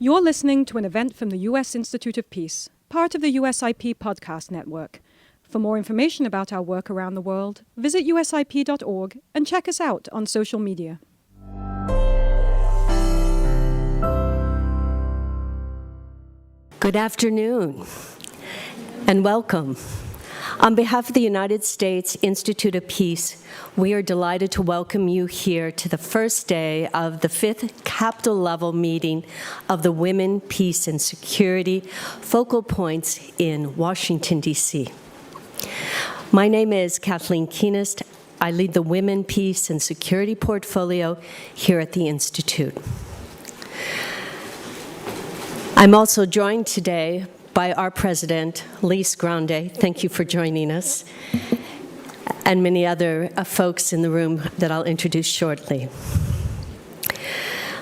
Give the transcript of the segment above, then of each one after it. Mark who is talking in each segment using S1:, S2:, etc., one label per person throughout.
S1: You're listening to an event from the U.S. Institute of Peace, part of the USIP podcast network. For more information about our work around the world, visit usip.org and check us out on social media.
S2: Good afternoon and welcome. On behalf of the United States Institute of Peace, we are delighted to welcome you here to the first day of the 5th Capitol-level meeting of the Women, Peace, and Security Focal Points in Washington, D.C. My name is Kathleen Keenest. I lead the Women, Peace, and Security portfolio here at the Institute. I'm also joined today by our president, Lise Grande. Thank you for joining us, and many other folks in the room that I'll introduce shortly.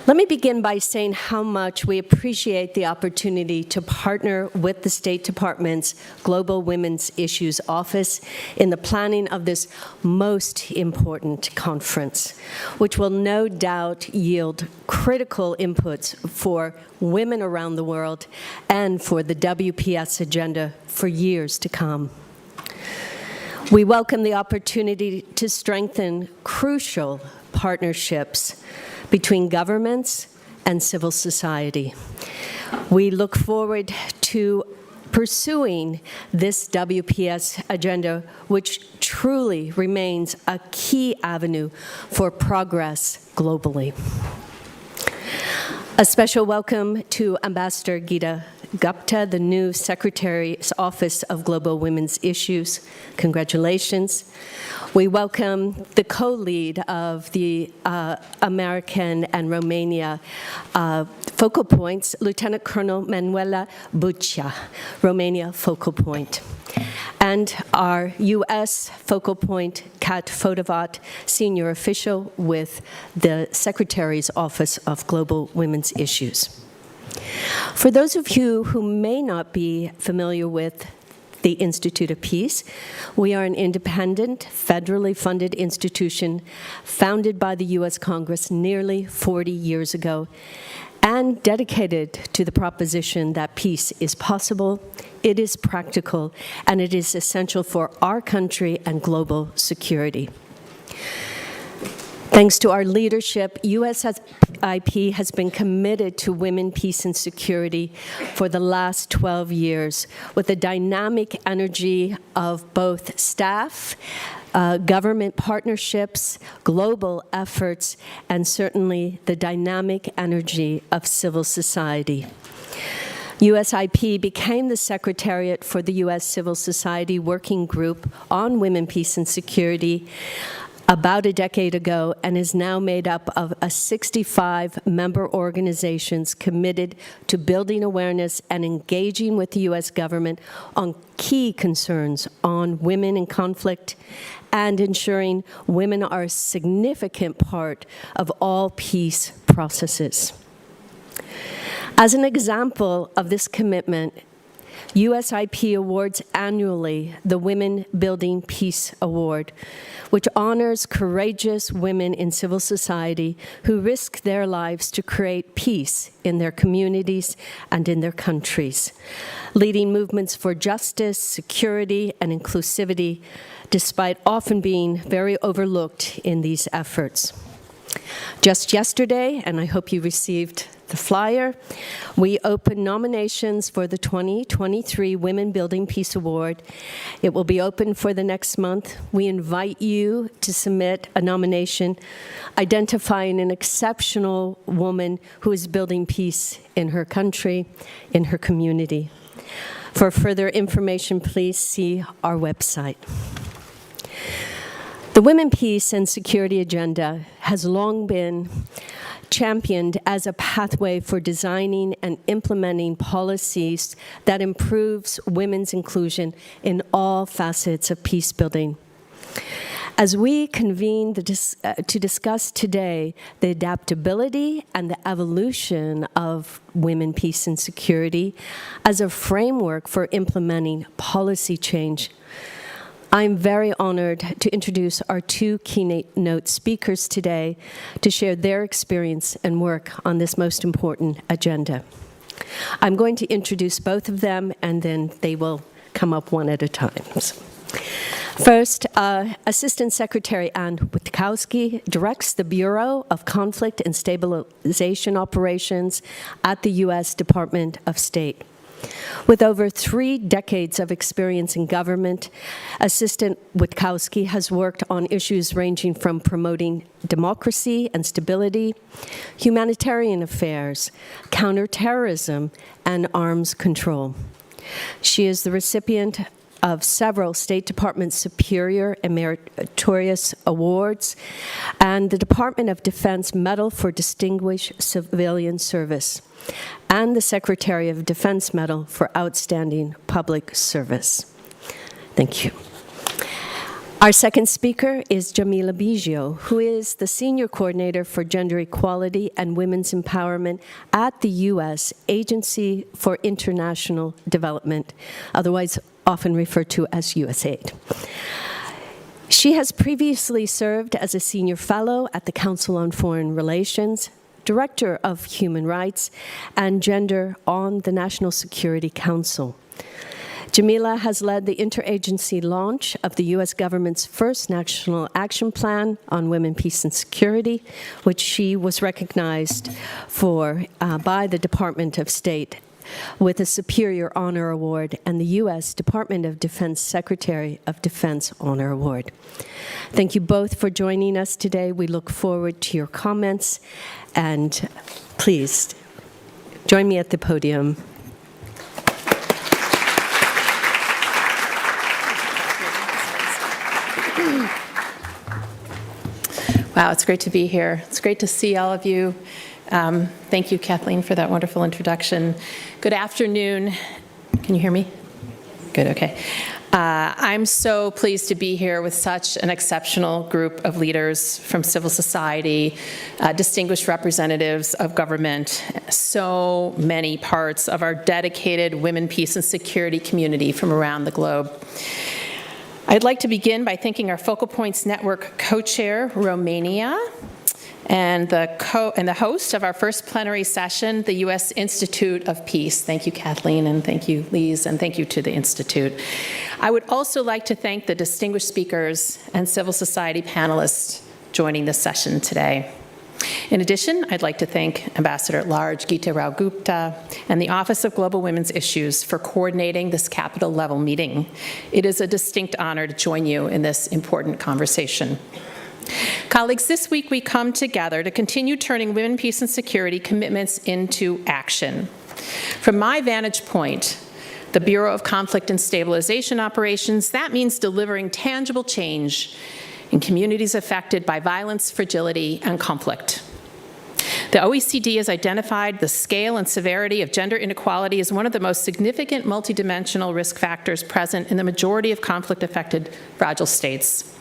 S2: Let me begin by saying how much we appreciate the opportunity to partner with the State Department's Global Women's Issues Office in the planning of this most important conference, which will no doubt yield critical inputs for women around the world and for the WPS agenda for years to come. We welcome the opportunity to strengthen crucial partnerships between governments and civil society. We look forward to pursuing this WPS agenda, which truly remains a key avenue for progress globally. A special welcome to Ambassador Geeta Gupta, the new Secretary's Office of Global Women's Issues. Congratulations. We welcome the co-lead of the American and Romania focal points, Lieutenant Colonel Manuela Buccia, Romania focal point, and our U.S. focal point, Kat Fodovat, senior official with the Secretary's Office of Global Women's Issues. For those of you who may not be familiar with the Institute of Peace, we are an independent, federally funded institution founded by the U.S. Congress nearly 40 years ago and dedicated to the proposition that peace is possible, it is practical, and it is essential for our country and global security. Thanks to our leadership, USIP has been committed to women, peace, and security for the last 12 years with the dynamic energy of both staff, government partnerships, global efforts, and certainly the dynamic energy of civil society. USIP became the Secretariat for the U.S. Civil Society Working Group on Women, Peace, and Security about a decade ago, and is now made up of 65 member organizations committed to building awareness and engaging with the U.S. government on key concerns on women in conflict and ensuring women are a significant part of all peace processes. As an example of this commitment, USIP awards annually the Women Building Peace Award, which honors courageous women in civil society who risk their lives to create peace in their communities and in their countries, leading movements for justice, security, and inclusivity, despite often being very overlooked in these efforts. Just yesterday, and I hope you received the flyer, we opened nominations for the 2023 Women Building Peace Award. It will be open for the next month. We invite you to submit a nomination identifying an exceptional woman who is building peace in her country, in her community. For further information, please see our website. The Women, Peace, and Security agenda has long been championed as a pathway for designing and implementing policies that improves women's inclusion in all facets of peace building. As we convene to discuss today the adaptability and the evolution of women, peace, and security as a framework for implementing policy change, I'm very honored to introduce our two keynote speakers today to share their experience and work on this most important agenda. I'm going to introduce both of them, and then they will come up one at a time. First, Assistant Secretary Ann Witkowsky directs the Bureau of Conflict and Stabilization Operations at the U.S. Department of State. With over 3 decades of experience in government, Assistant Witkowsky has worked on issues ranging from promoting democracy and stability, humanitarian affairs, counterterrorism, and arms control. She is the recipient of several State Department Superior and Meritorious Awards and the Department of Defense Medal for Distinguished Civilian Service, and the Secretary of Defense Medal for Outstanding Public Service. Thank you. Our second speaker is Jamille Bigio, who is the Senior Coordinator for Gender Equality and Women's Empowerment at the U.S. Agency for International Development, otherwise often referred to as USAID. She has previously served as a Senior Fellow at the Council on Foreign Relations, Director of Human Rights and Gender on the National Security Council. Jamille has led the interagency launch of the U.S. government's first National Action Plan on Women, Peace, and Security, which she was recognized for by the Department of State with a Superior Honor Award and the U.S. Department of Defense Secretary of Defense Honor Award. Thank you both for joining us today. We look forward to your comments, and please join me at the podium.
S3: Wow, it's great to be here. It's great to see all of you. Thank you, Kathleen, for that wonderful introduction. Good afternoon. Can you hear me? Good, okay. I'm so pleased to be here with such an exceptional group of leaders from civil society, distinguished representatives of government, so many parts of our dedicated women, peace, and security community from around the globe. I'd like to begin by thanking our Focal Points Network co-chair, Romania, and the host of our first plenary session, the U.S. Institute of Peace. Thank you, Kathleen, and thank you, Lise, and thank you to the Institute. I would also like to thank the distinguished speakers and civil society panelists joining this session today. In addition, I'd like to thank Ambassador-at-Large Geeta Rao Gupta and the Office of Global Women's Issues for coordinating this Capitol-level meeting. It is a distinct honor to join you in this important conversation. Colleagues, this week we come together to continue turning women, peace, and security commitments into action. From my vantage point, the Bureau of Conflict and Stabilization Operations, that means delivering tangible change in communities affected by violence, fragility, and conflict. The OECD has identified the scale and severity of gender inequality as one of the most significant multidimensional risk factors present in the majority of conflict-affected fragile states.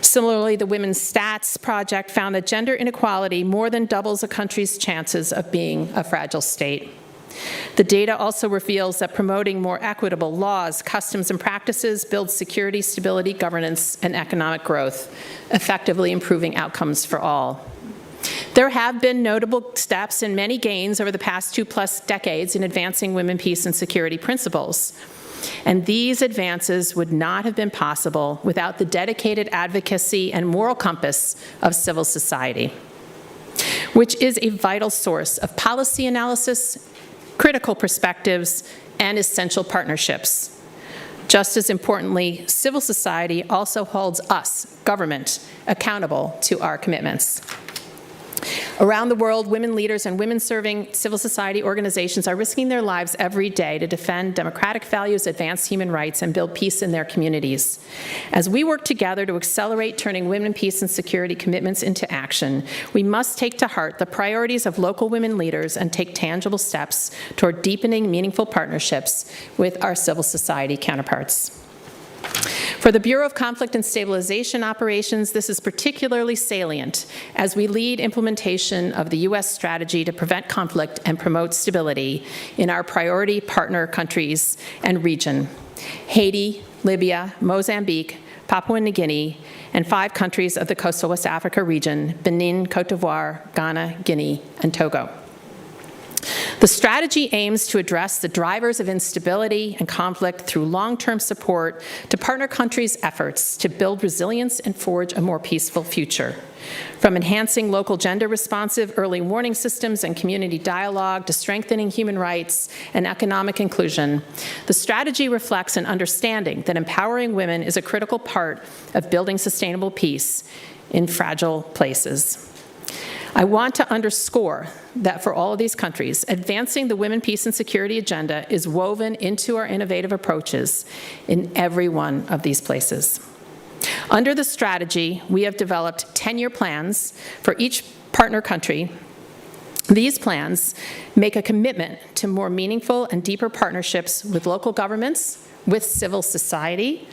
S3: Similarly, the Women's Stats Project found that gender inequality more than doubles a country's chances of being a fragile state. The data also reveals that promoting more equitable laws, customs, and practices builds security, stability, governance, and economic growth, effectively improving outcomes for all. There have been notable steps and many gains over the past 2+ decades in advancing women, peace, and security principles. And these advances would not have been possible without the dedicated advocacy and moral compass of civil society, which is a vital source of policy analysis, critical perspectives, and essential partnerships. Just as importantly, civil society also holds us, government, accountable to our commitments. Around the world, women leaders and women-serving civil society organizations are risking their lives every day to defend democratic values, advance human rights, and build peace in their communities. As we work together to accelerate turning women, peace, and security commitments into action, we must take to heart the priorities of local women leaders and take tangible steps toward deepening meaningful partnerships with our civil society counterparts. For the Bureau of Conflict and Stabilization Operations, this is particularly salient as we lead implementation of the U.S. strategy to prevent conflict and promote stability in our priority partner countries and region: Haiti, Libya, Mozambique, Papua New Guinea, and 5 countries of the coastal West Africa region: Benin, Cote d'Ivoire, Ghana, Guinea, and Togo. The strategy aims to address the drivers of instability and conflict through long-term support to partner countries' efforts to build resilience and forge a more peaceful future. From enhancing local gender-responsive early warning systems and community dialogue to strengthening human rights and economic inclusion, the strategy reflects an understanding that empowering women is a critical part of building sustainable peace in fragile places. I want to underscore that for all of these countries, advancing the women, peace, and security agenda is woven into our innovative approaches in every one of these places. Under the strategy, we have developed 10-year plans for each partner country. These plans make a commitment to more meaningful and deeper partnerships with local governments, with civil society,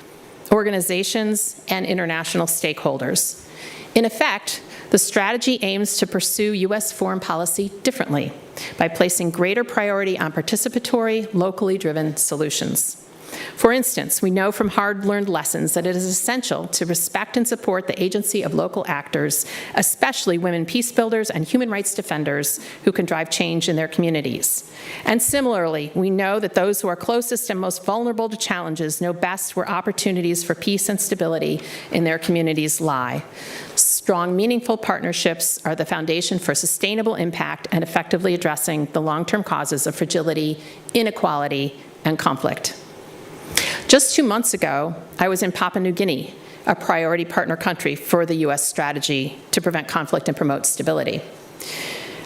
S3: organizations, and international stakeholders. In effect, the strategy aims to pursue U.S. foreign policy differently by placing greater priority on participatory, locally driven solutions. For instance, we know from hard-learned lessons that it is essential to respect and support the agency of local actors, especially women peace builders and human rights defenders who can drive change in their communities. And similarly, we know that those who are closest and most vulnerable to challenges know best where opportunities for peace and stability in their communities lie. Strong, meaningful partnerships are the foundation for sustainable impact and effectively addressing the long-term causes of fragility, inequality, and conflict. Just 2 months ago, I was in Papua New Guinea, a priority partner country for the U.S. strategy to prevent conflict and promote stability.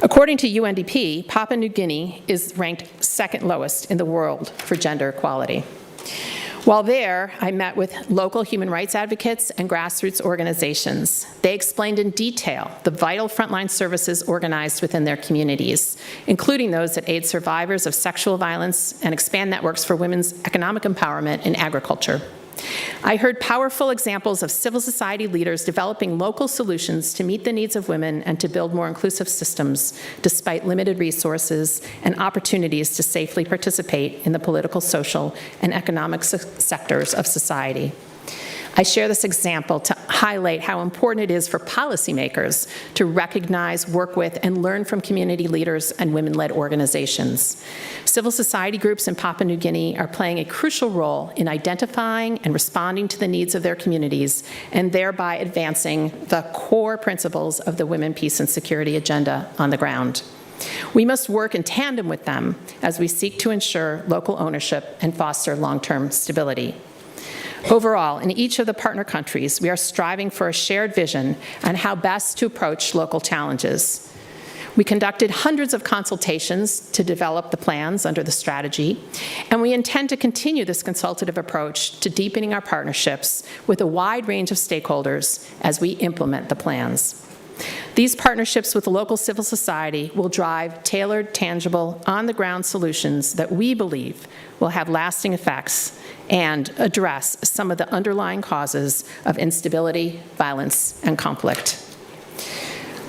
S3: According to UNDP, Papua New Guinea is ranked second lowest in the world for gender equality. While there, I met with local human rights advocates and grassroots organizations. They explained in detail the vital frontline services organized within their communities, including those that aid survivors of sexual violence and expand networks for women's economic empowerment in agriculture. I heard powerful examples of civil society leaders developing local solutions to meet the needs of women and to build more inclusive systems despite limited resources and opportunities to safely participate in the political, social, and economic sectors of society. I share this example to highlight how important it is for policymakers to recognize, work with, and learn from community leaders and women-led organizations. Civil society groups in Papua New Guinea are playing a crucial role in identifying and responding to the needs of their communities and thereby advancing the core principles of the Women, Peace, and Security agenda on the ground. We must work in tandem with them as we seek to ensure local ownership and foster long-term stability. Overall, in each of the partner countries, we are striving for a shared vision on how best to approach local challenges. We conducted hundreds of consultations to develop the plans under the strategy, and we intend to continue this consultative approach to deepening our partnerships with a wide range of stakeholders as we implement the plans. These partnerships with the local civil society will drive tailored, tangible, on-the-ground solutions that we believe will have lasting effects and address some of the underlying causes of instability, violence, and conflict.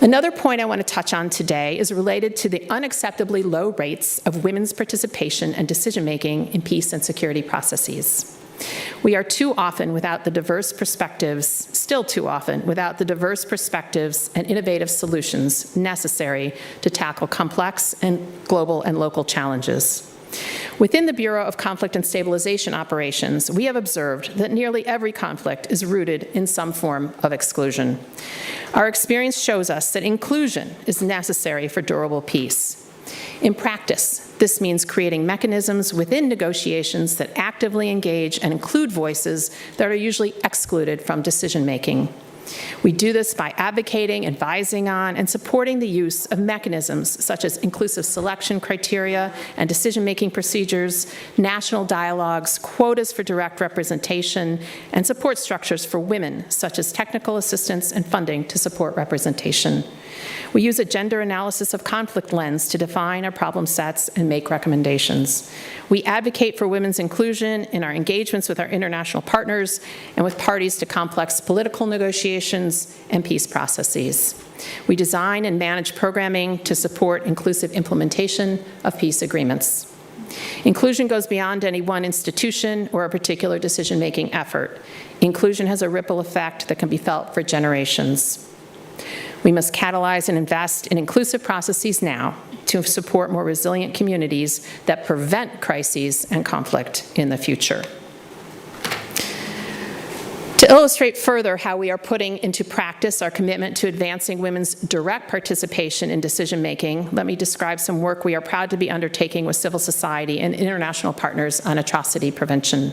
S3: Another point I want to touch on today is related to the unacceptably low rates of women's participation and decision-making in peace and security processes. We are too often without the diverse perspectives, still too often, without the diverse perspectives and innovative solutions necessary to tackle complex and global and local challenges. Within the Bureau of Conflict and Stabilization Operations, we have observed that nearly every conflict is rooted in some form of exclusion. Our experience shows us that inclusion is necessary for durable peace. In practice, this means creating mechanisms within negotiations that actively engage and include voices that are usually excluded from decision-making. We do this by advocating, advising on, and supporting the use of mechanisms such as inclusive selection criteria and decision-making procedures, national dialogues, quotas for direct representation, and support structures for women, such as technical assistance and funding to support representation. We use a gender analysis of conflict lens to define our problem sets and make recommendations. We advocate for women's inclusion in our engagements with our international partners and with parties to complex political negotiations and peace processes. We design and manage programming to support inclusive implementation of peace agreements. Inclusion goes beyond any one institution or a particular decision-making effort. Inclusion has a ripple effect that can be felt for generations. We must catalyze and invest in inclusive processes now to support more resilient communities that prevent crises and conflict in the future. To illustrate further how we are putting into practice our commitment to advancing women's direct participation in decision-making, let me describe some work we are proud to be undertaking with civil society and international partners on atrocity prevention.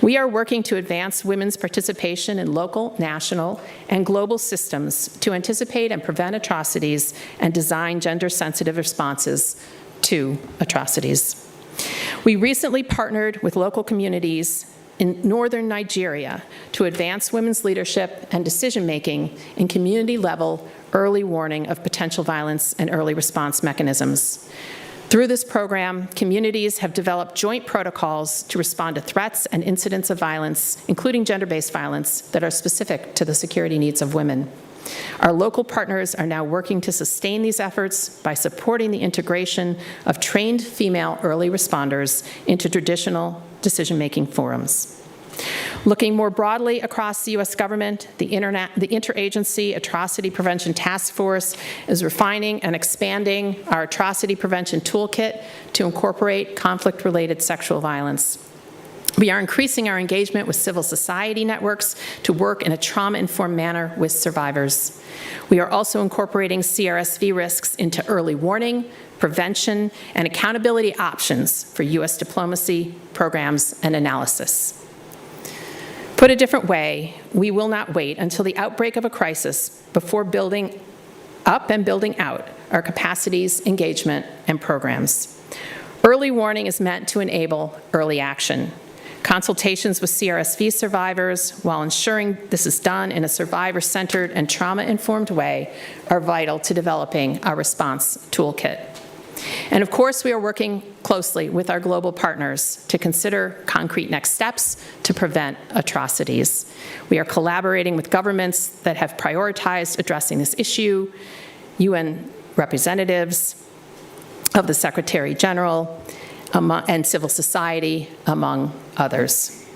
S3: We are working to advance women's participation in local, national, and global systems to anticipate and prevent atrocities and design gender-sensitive responses to atrocities. We recently partnered with local communities in northern Nigeria to advance women's leadership and decision-making in community-level early warning of potential violence and early response mechanisms. Through this program, communities have developed joint protocols to respond to threats and incidents of violence, including gender-based violence, that are specific to the security needs of women. Our local partners are now working to sustain these efforts by supporting the integration of trained female early responders into traditional decision-making forums. Looking more broadly across the U.S. government, the Interagency Atrocity Prevention Task Force is refining and expanding our atrocity prevention toolkit to incorporate conflict-related sexual violence. We are increasing our engagement with civil society networks to work in a trauma-informed manner with survivors. We are also incorporating CRSV risks into early warning, prevention, and accountability options for U.S. diplomacy, programs, and analysis. Put a different way, we will not wait until the outbreak of a crisis before building up and building out our capacities, engagement, and programs. Early warning is meant to enable early action. Consultations with CRSV survivors, while ensuring this is done in a survivor-centered and trauma-informed way, are vital to developing our response toolkit. And of course, we are working closely with our global partners to consider concrete next steps to prevent atrocities. We are collaborating with governments that have prioritized addressing this issue, UN representatives of the Secretary General, and civil society, among others.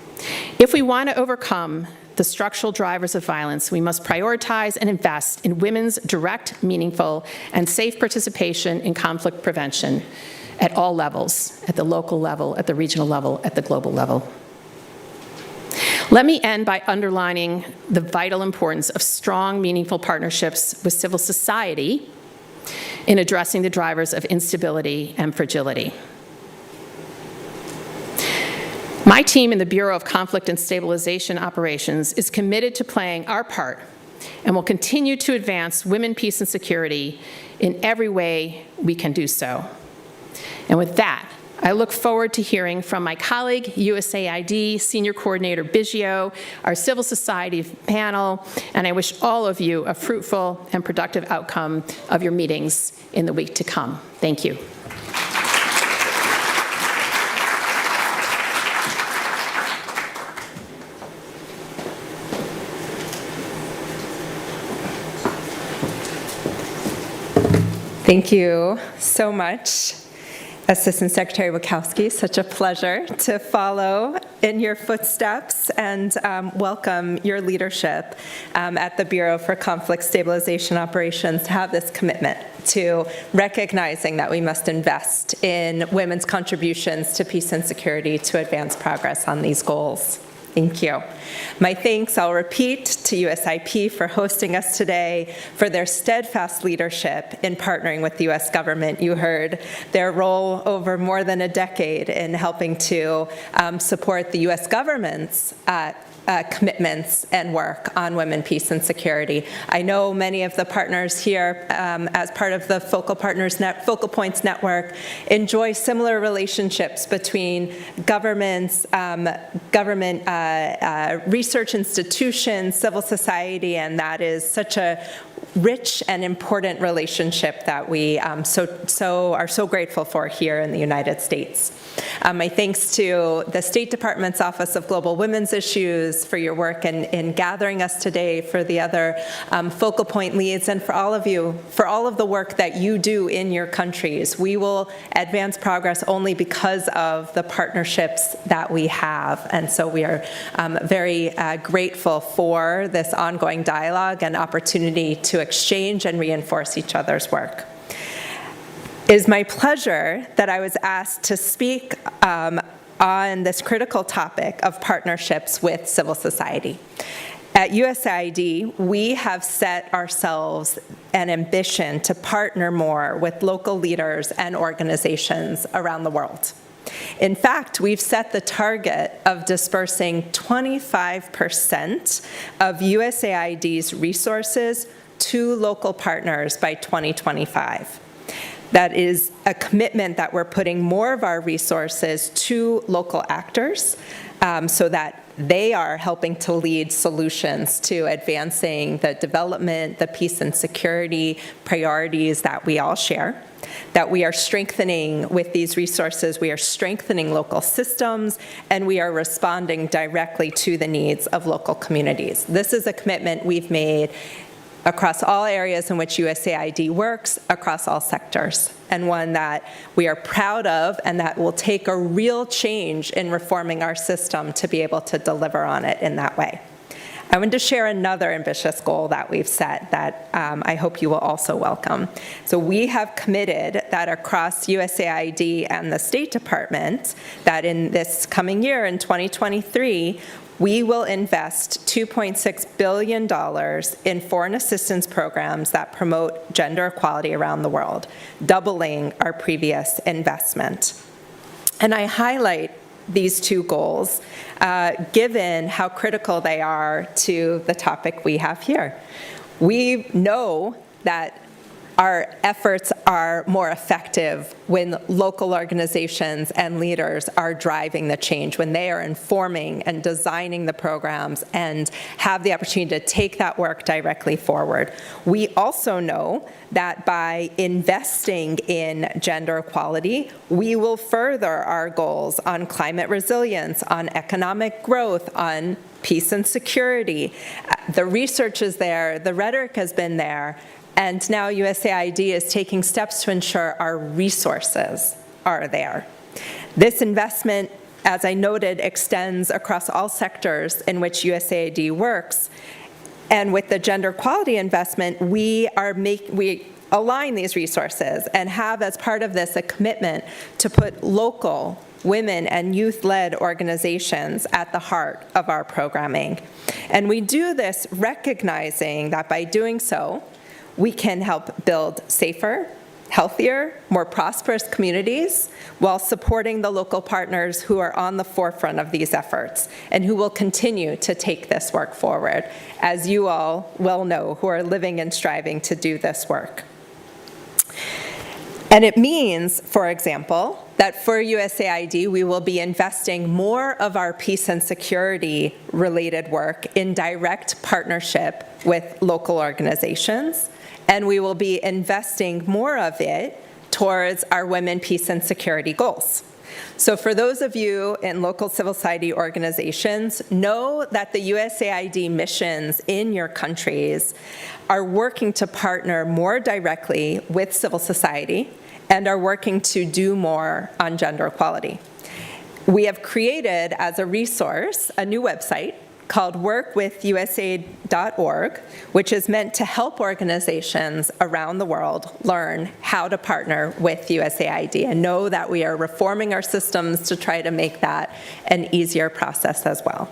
S3: If we want to overcome the structural drivers of violence, we must prioritize and invest in women's direct, meaningful, and safe participation in conflict prevention at all levels, at the local level, at the regional level, at the global level. Let me end by underlining the vital importance of strong, meaningful partnerships with civil society in addressing the drivers of instability and fragility. My team in the Bureau of Conflict and Stabilization Operations is committed to playing our part and will continue to advance women, peace, and security in every way we can do so. And with that, I look forward to hearing from my colleague, USAID Senior Coordinator Bigio, our civil society panel, and I wish all of you a fruitful and productive outcome of your meetings in the week to come. Thank you.
S4: Thank you so much, Assistant Secretary Witkowsky. Such a pleasure to follow in your footsteps and welcome your leadership at the Bureau for Conflict Stabilization Operations to have this commitment to recognizing that we must invest in women's contributions to peace and security to advance progress on these goals. Thank you. My thanks, I'll repeat, to USIP for hosting us today, for their steadfast leadership in partnering with the U.S. government. You heard their role over more than a decade in helping to support the U.S. government's commitments and work on women, peace, and security. I know many of the partners here, as part of the Focal Points Network, enjoy similar relationships between governments, government research institutions, civil society, and that is such a rich and important relationship that we are so grateful for here in the United States. My thanks to the State Department's Office of Global Women's Issues for your work in gathering us today, for the other focal point leads, and for all of you, for all of the work that you do in your countries. We will advance progress only because of the partnerships that we have, and so we are very grateful for this ongoing dialogue and opportunity to to exchange and reinforce each other's work. It is my pleasure that I was asked to speak on this critical topic of partnerships with civil society. At USAID, we have set ourselves an ambition to partner more with local leaders and organizations around the world. In fact, we've set the target of dispersing 25% of USAID's resources to local partners by 2025. That is a commitment that we're putting more of our resources to local actors so that they are helping to lead solutions to advancing the development, the peace and security priorities that we all share, that we are strengthening with these resources, we are strengthening local systems, and we are responding directly to the needs of local communities. This is a commitment we've made across all areas in which USAID works, across all sectors, and one that we are proud of and that will take a real change in reforming our system to be able to deliver on it in that way. I want to share another ambitious goal that we've set that I hope you will also welcome. So we have committed that across USAID and the State Department, that in this coming year, in 2023, we will invest $2.6 billion in foreign assistance programs that promote gender equality around the world, doubling our previous investment. And I highlight these two goals given how critical they are to the topic we have here. We know that our efforts are more effective when local organizations and leaders are driving the change, when they are informing and designing the programs and have the opportunity to take that work directly forward. We also know that by investing in gender equality, we will further our goals on climate resilience, on economic growth, on peace and security. The research is there, the rhetoric has been there, and now USAID is taking steps to ensure our resources are there. This investment, as I noted, extends across all sectors in which USAID works. And with the gender equality investment, we align these resources and have as part of this a commitment to put local women and youth-led organizations at the heart of our programming. And we do this recognizing that by doing so, we can help build safer, healthier, more prosperous communities while supporting the local partners who are on the forefront of these efforts and who will continue to take this work forward, as you all well know, who are living and striving to do this work. And it means, for example, that for USAID, we will be investing more of our peace and security related work in direct partnership with local organizations, and we will be investing more of it towards our women, peace, and security goals. So for those of you in local civil society organizations, know that the USAID missions in your countries are working to partner more directly with civil society and are working to do more on gender equality. We have created, as a resource, a new website called workwithusaid.org, which is meant to help organizations around the world learn how to partner with USAID and know that we are reforming our systems to try to make that an easier process as well.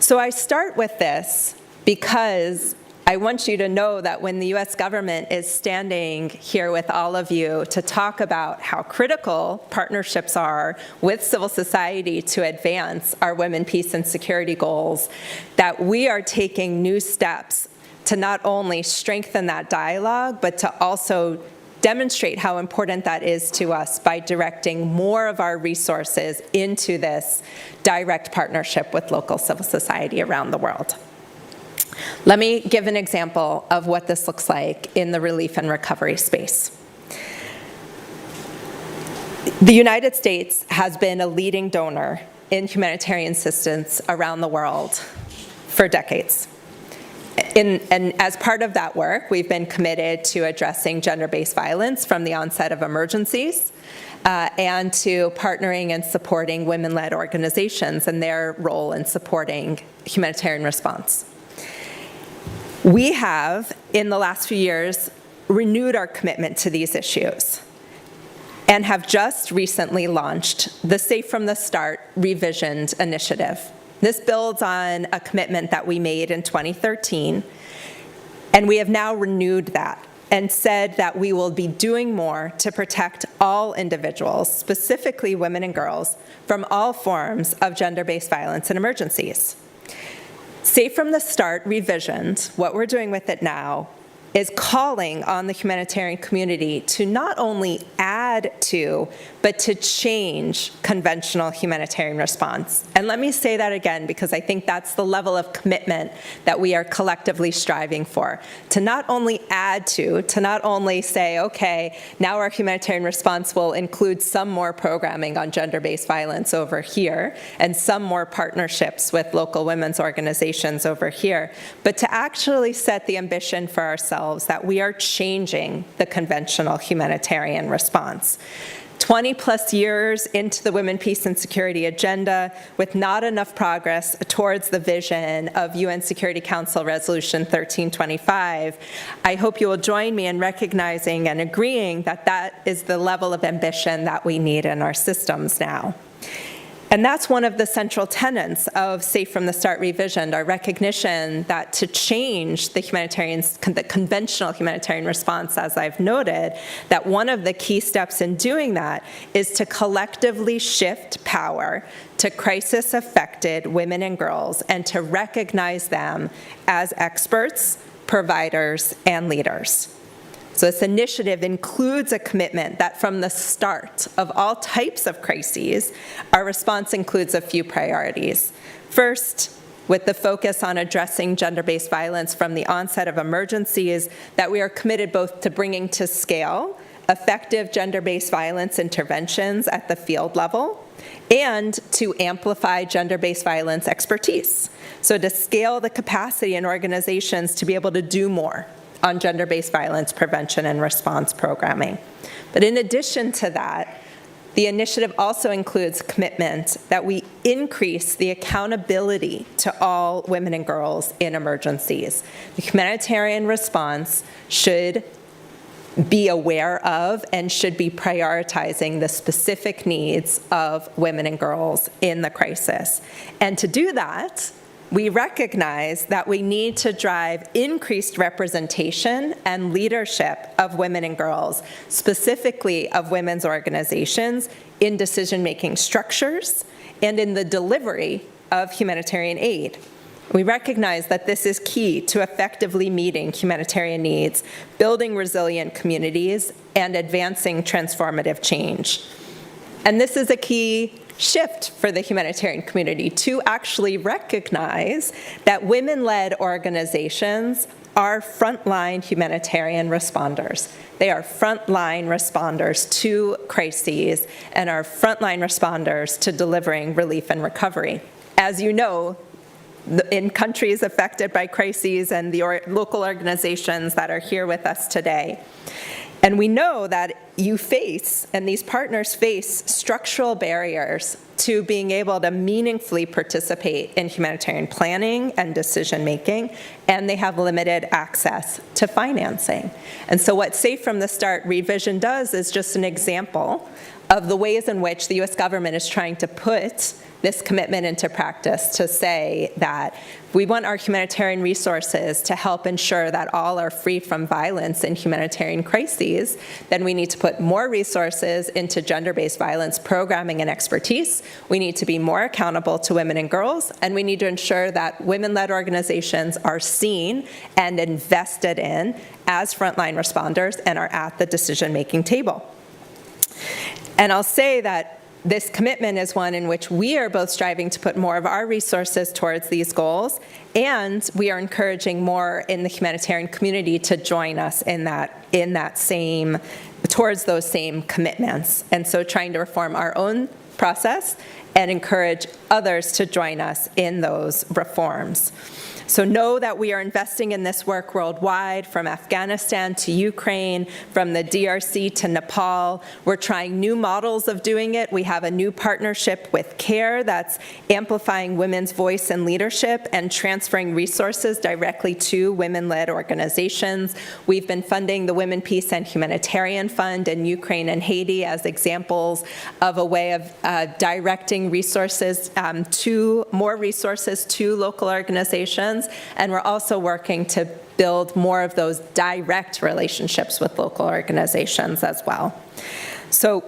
S4: So I start with this because I want you to know that when the US government is standing here with all of you to talk about how critical partnerships are with civil society to advance our women, peace, and security goals, that we are taking new steps to not only strengthen that dialogue, but to also demonstrate how important that is to us by directing more of our resources into this direct partnership with local civil society around the world. Let me give an example of what this looks like in the relief and recovery space. The United States has been a leading donor in humanitarian assistance around the world for decades. And as part of that work, we've been committed to addressing gender-based violence from the onset of emergencies and to partnering and supporting women-led organizations and their role in supporting humanitarian response. We have, in the last few years, renewed our commitment to these issues and have just recently launched the Safe from the Start Revisioned Initiative. This builds on a commitment that we made in 2013, and we have now renewed that and said that we will be doing more to protect all individuals, specifically women and girls, from all forms of gender-based violence in emergencies. Safe from the Start Revisioned, what we're doing with it now, is calling on the humanitarian community to not only add to, but to change conventional humanitarian response. And let me say that again, because I think that's the level of commitment that we are collectively striving for. To not only add to not only say, okay, now our humanitarian response will include some more programming on gender-based violence over here, and some more partnerships with local women's organizations over here, but to actually set the ambition for ourselves that we are changing the conventional humanitarian response. 20 plus years into the Women, Peace, and Security agenda, with not enough progress towards the vision of UN Security Council Resolution 1325, I hope you will join me in recognizing and agreeing that that is the level of ambition that we need in our systems now. And that's one of the central tenets of Safe from the Start Revisioned, our recognition that to change the conventional humanitarian response, as I've noted, that one of the key steps in doing that is to collectively shift power to crisis-affected women and girls and to recognize them as experts, providers, and leaders. So this initiative includes a commitment that from the start of all types of crises, our response includes a few priorities. First, with the focus on addressing gender-based violence from the onset of emergencies, that we are committed both to bringing to scale effective gender-based violence interventions at the field level and to amplify gender-based violence expertise. So to scale the capacity in organizations to be able to do more on gender-based violence prevention and response programming. But in addition to that, the initiative also includes commitment that we increase the accountability to all women and girls in emergencies. The humanitarian response should be aware of and should be prioritizing the specific needs of women and girls in the crisis. And to do that, we recognize that we need to drive increased representation and leadership of women and girls, specifically of women's organizations, in decision-making structures and in the delivery of humanitarian aid. We recognize that this is key to effectively meeting humanitarian needs, building resilient communities, and advancing transformative change. And this is a key shift for the humanitarian community to actually recognize that women-led organizations are frontline humanitarian responders. They are frontline responders to crises and are frontline responders to delivering relief and recovery. As you know, in countries affected by crises and the local organizations that are here with us today. And we know that you face, and these partners face, structural barriers to being able to meaningfully participate in humanitarian planning and decision-making, and they have limited access to financing. And so what Safe from the Start Revision does is just an example of the ways in which the U.S. government is trying to put this commitment into practice, to say that we want our humanitarian resources to help ensure that all are free from violence in humanitarian crises, then we need to put more resources into gender-based violence programming and expertise. We need to be more accountable to women and girls, and we need to ensure that women-led organizations are seen and invested in as frontline responders and are at the decision-making table. And I'll say that this commitment is one in which we are both striving to put more of our resources towards these goals, and we are encouraging more in the humanitarian community to join us in that same, towards those same commitments. And so trying to reform our own process and encourage others to join us in those reforms. So know that we are investing in this work worldwide, from Afghanistan to Ukraine, from the DRC to Nepal. We're trying new models of doing it. We have a new partnership with CARE that's amplifying women's voice and leadership and transferring resources directly to women-led organizations. We've been funding the Women, Peace, and Humanitarian Fund in Ukraine and Haiti as examples of a way of directing resources more resources to local organizations, and we're also working to build more of those direct relationships with local organizations as well. So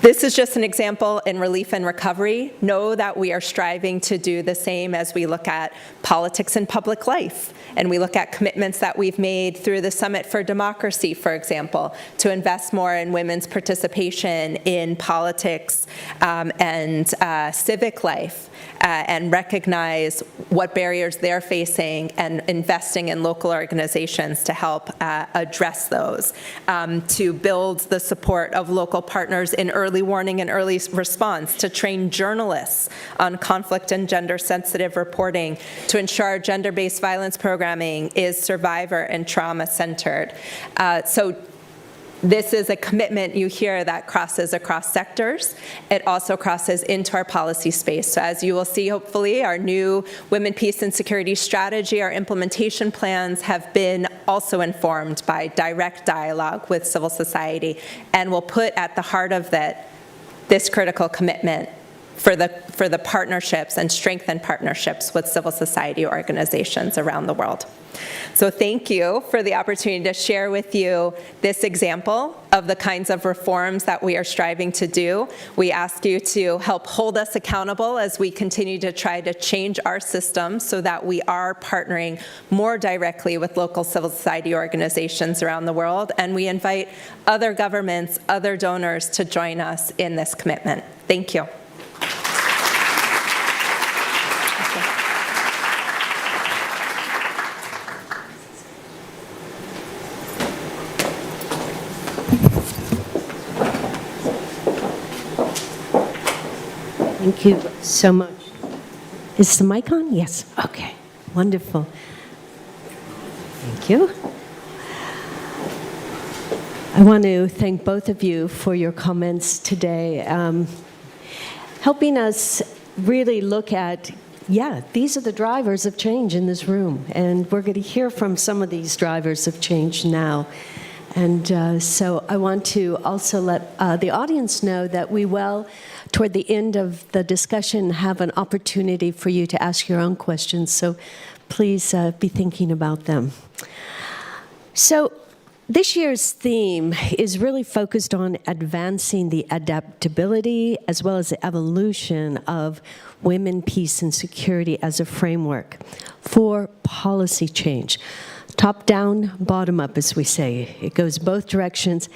S4: this is just an example in relief and recovery. Know that we are striving to do the same as we look at politics and public life. And we look at commitments that we've made through the Summit for Democracy, for example, to invest more in women's participation in politics and civic life, and recognize what barriers they're facing and investing in local organizations to help address those, to build the support of local partners in early warning and early response, to train journalists on conflict and gender-sensitive reporting, to ensure gender-based violence programming is survivor and trauma-centered. So this is a commitment you hear that crosses across sectors. It also crosses into our policy space. So as you will see, hopefully, our new Women, Peace, and Security strategy, our implementation plans have been also informed by direct dialogue with civil society, and will put at the heart of that this critical commitment for the partnerships and strengthen partnerships with civil society organizations around the world. So thank you for the opportunity to share with you this example of the kinds of reforms that we are striving to do. We ask you to help hold us accountable as we continue to try to change our system so that we are partnering more directly with local civil society organizations around the world, and we invite other governments, other donors to join us in this commitment. Thank you.
S2: Thank you so much. Is the mic on? Yes. Okay. Wonderful. Thank you. I want to thank both of you for your comments today, helping us really look at, these are the drivers of change in this room, and we're going to hear from some of these drivers of change now. And so I want to also let the audience know that we will, toward the end of the discussion, have an opportunity for you to ask your own questions. So please be thinking about them. So this year's theme is really focused on advancing the adaptability as well as the evolution of women, peace, and security as a framework for policy change. Top down, bottom up, as we say. It goes both directions.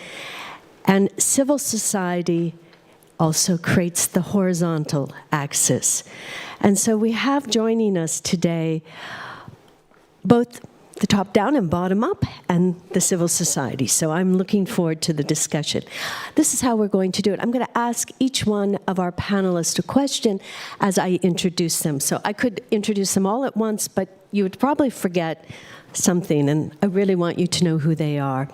S2: And civil society also creates the horizontal axis. And so we have joining us today both the top down and bottom up and the civil society. So I'm looking forward to the discussion. This is how we're going to do it. I'm going to ask each one of our panelists a question as I introduce them. So I could introduce them all at once, but you would probably forget something, and I really want you to know who they are.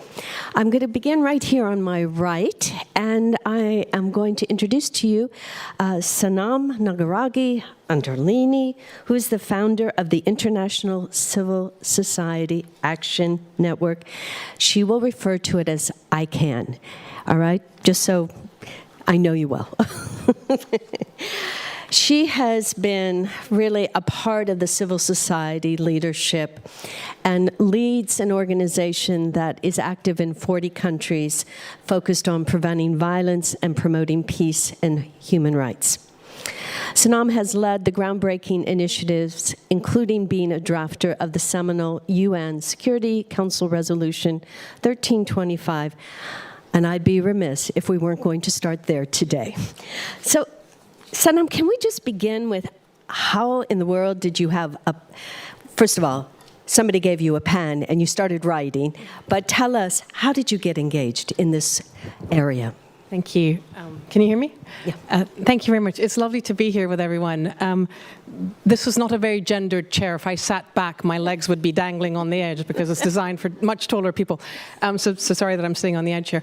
S2: I'm going to begin right here on my right, and I am going to introduce to you Sanam Naraghi Anderlini, who is the founder of the International Civil Society Action Network. She will refer to it as ICANN, all right? Just so I know you well. She has been really a part of the civil society leadership and leads an organization that is active in 40 countries focused on preventing violence and promoting peace and human rights. Sanam has led the groundbreaking initiatives, including being a drafter of the seminal UN Security Council Resolution 1325, and I'd be remiss if we weren't going to start there today. So, Sanam, can we just begin with how in the world did you have first of all, somebody gave you a pen and you started writing, but tell us, how did you get engaged in this area?
S5: Thank you. Can you hear me?
S2: Yeah.
S5: Thank you very much. It's lovely to be here with everyone. this is not a very gendered chair. If I sat back, my legs would be dangling on the edge because it's designed for much taller people. So sorry that I'm sitting on the edge here.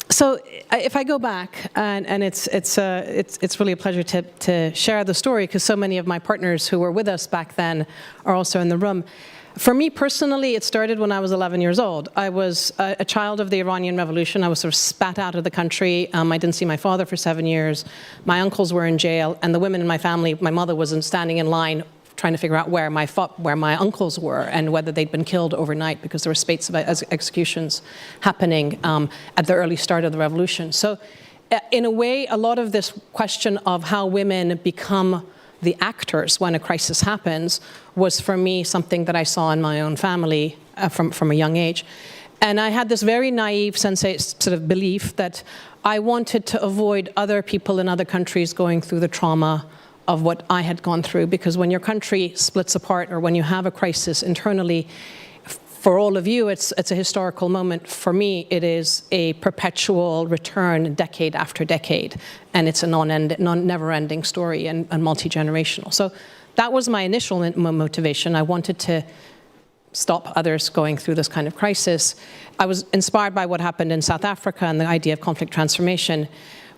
S5: So if I go back, and it's really a pleasure to share the story, because so many of my partners who were with us back then are also in the room. For me personally, it started when I was 11 years old. I was a child of the Iranian Revolution. I was sort of spat out of the country. I didn't see my father for 7 years. My uncles were in jail, and the women in my family, my mother was standing in line trying to figure out where my uncles were and whether they'd been killed overnight, because there were spates of executions happening at the early start of the revolution. So in a way, a lot of this question of how women become the actors when a crisis happens was, for me, something that I saw in my own family from a young age. And I had this very naive sort of belief that I wanted to avoid other people in other countries going through the trauma of what I had gone through, because when your country splits apart or when you have a crisis internally, for all of you, it's a historical moment. For me, it is a perpetual return decade after decade, and it's a never-ending story and multi-generational. So that was my initial motivation. I wanted to stop others going through this kind of crisis. I was inspired by what happened in South Africa and the idea of conflict transformation.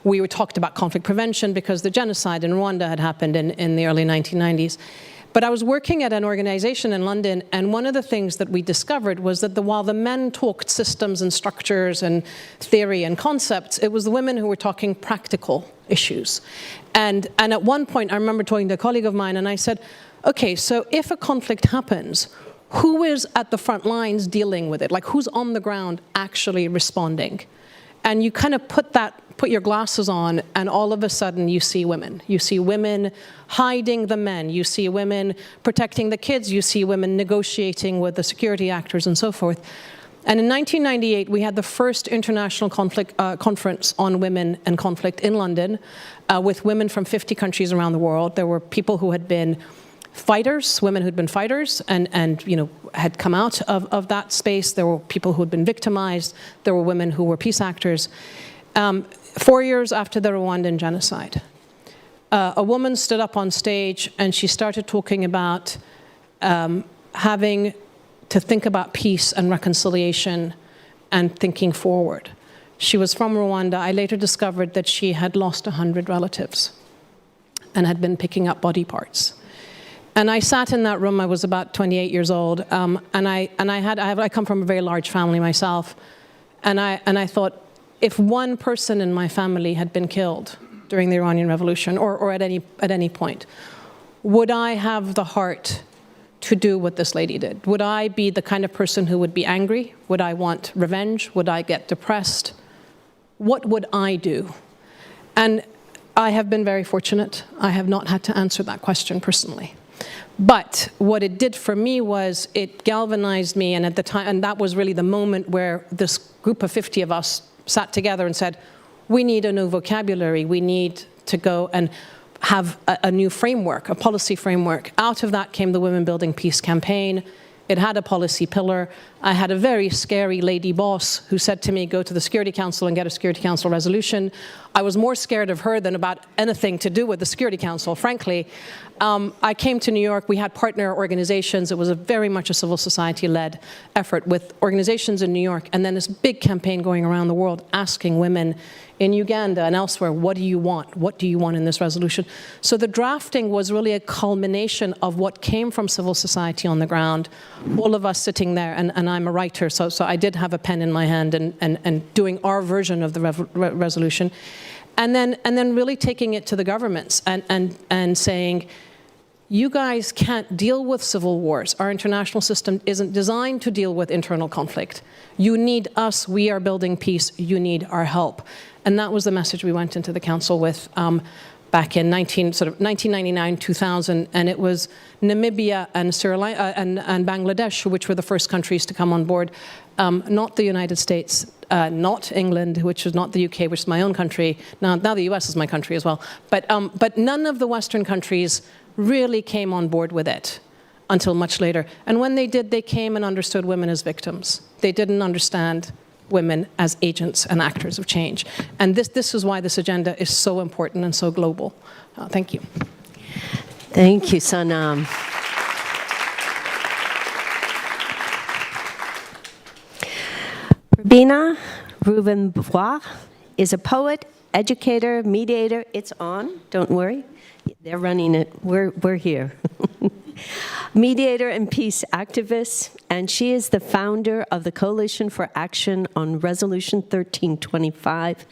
S5: We were talked about conflict prevention because the genocide in Rwanda had happened in the early 1990s. But I was working at an organization in London, and one of the things that we discovered was that while the men talked systems and structures and theory and concepts, it was the women who were talking practical issues. And at one point, I remember talking to a colleague of mine, and I said, okay, so if a conflict happens, who is at the front lines dealing with it? Like, who's on the ground actually responding? And you kind of put your glasses on, and all of a sudden you see women. You see women hiding the men. You see women protecting the kids. You see women negotiating with the security actors and so forth. And in 1998, we had the first international conference on women and conflict in London with women from 50 countries around the world. There were people who had been fighters, women who'd been fighters and had come out of that space. There were people who had been victimized. There were women who were peace actors. 4 years after the Rwandan genocide, a woman stood up on stage and she started talking about having to think about peace and reconciliation and thinking forward. She was from Rwanda. I later discovered that she had lost 100 relatives and had been picking up body parts. And I sat in that room. I was about 28 years old, and I come from a very large family myself, and I thought, if one person in my family had been killed during the Iranian Revolution or at any point, would I have the heart to do what this lady did? Would I be the kind of person who would be angry? Would I want revenge? Would I get depressed? What would I do? And I have been very fortunate. I have not had to answer that question personally. But what it did for me was it galvanized me, and at the time, and that was really the moment where this group of 50 of us sat together and said, we need a new vocabulary. We need to go and have a new framework, a policy framework. Out of that came the Women Building Peace campaign. It had a policy pillar. I had a very scary lady boss who said to me, go to the Security Council and get a Security Council resolution. I was more scared of her than about anything to do with the Security Council, frankly. I came to New York. We had partner organizations. It was very much a civil society-led effort with organizations in New York, and then this big campaign going around the world asking women in Uganda and elsewhere, what do you want? What do you want in this resolution? So the drafting was really a culmination of what came from civil society on the ground, all of us sitting there, and I'm a writer, so I did have a pen in my hand and doing our version of the resolution. And then really taking it to the governments and saying, you guys can't deal with civil wars. Our international system isn't designed to deal with internal conflict. You need us. We are building peace. You need our help. And that was the message we went into the council with back in 1999, 2000. And it was Namibia and and Bangladesh, which were the first countries to come on board, not the United States, not England, which was not the UK, which is my own country. Now the US is my country as well. But none of the Western countries really came on board with it until much later. And when they did, they came and understood women as victims. They didn't understand women as agents and actors of change. And this is why this agenda is so important and so global. Thank you.
S2: Thank you, Sanam. Rubina Rubin-Bois is a poet, educator, mediator. It's on, don't worry. They're running it. We're here. Mediator and peace activist, and she is the founder of the Coalition for Action on Resolution 1325,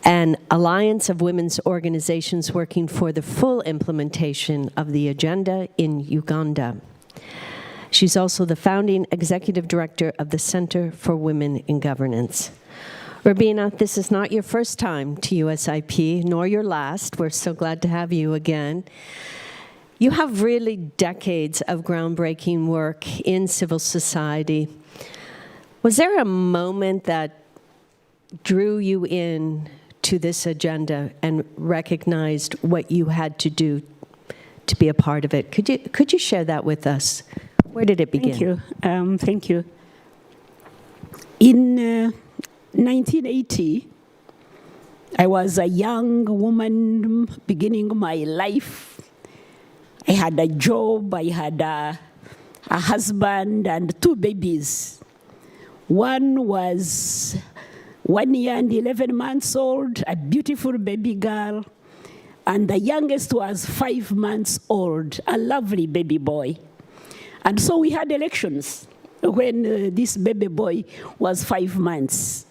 S2: an alliance of women's organizations working for the full implementation of the agenda in Uganda. She's also the founding executive director of the Center for Women in Governance. Rubina, this is not your first time to USIP, nor your last. We're so glad to have you again. You have really decades of groundbreaking work in civil society. Was there a moment that drew you in to this agenda and recognized what you had to do to be a part of it? Could you share that with us? Where did it begin?
S6: Thank you. Thank you. In 1980, I was a young woman beginning my life. I had a job, I had a husband and 2 babies. One was 1 year and 11 months old, a beautiful baby girl, and the youngest was 5 months old, a lovely baby boy. And so we had elections when this baby boy was 5 months.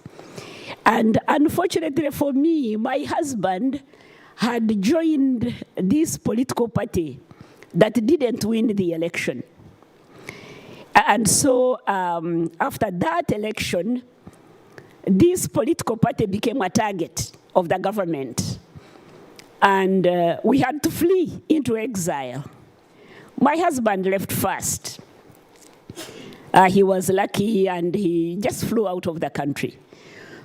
S6: And unfortunately for me, my husband had joined this political party that didn't win the election. And so after that election, this political party became a target of the government. And we had to flee into exile. My husband left first. He was lucky and he just flew out of the country.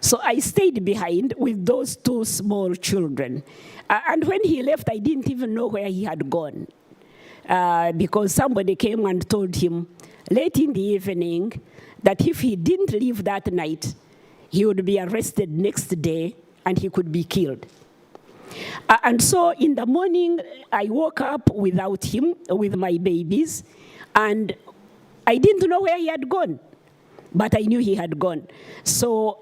S6: So I stayed behind with those 2 small children. And when he left, I didn't even know where he had gone. Because somebody came and told him late in the evening that if he didn't leave that night, he would be arrested next day and he could be killed. And so in the morning, I woke up without him, with my babies, and I didn't know where he had gone, but I knew he had gone. So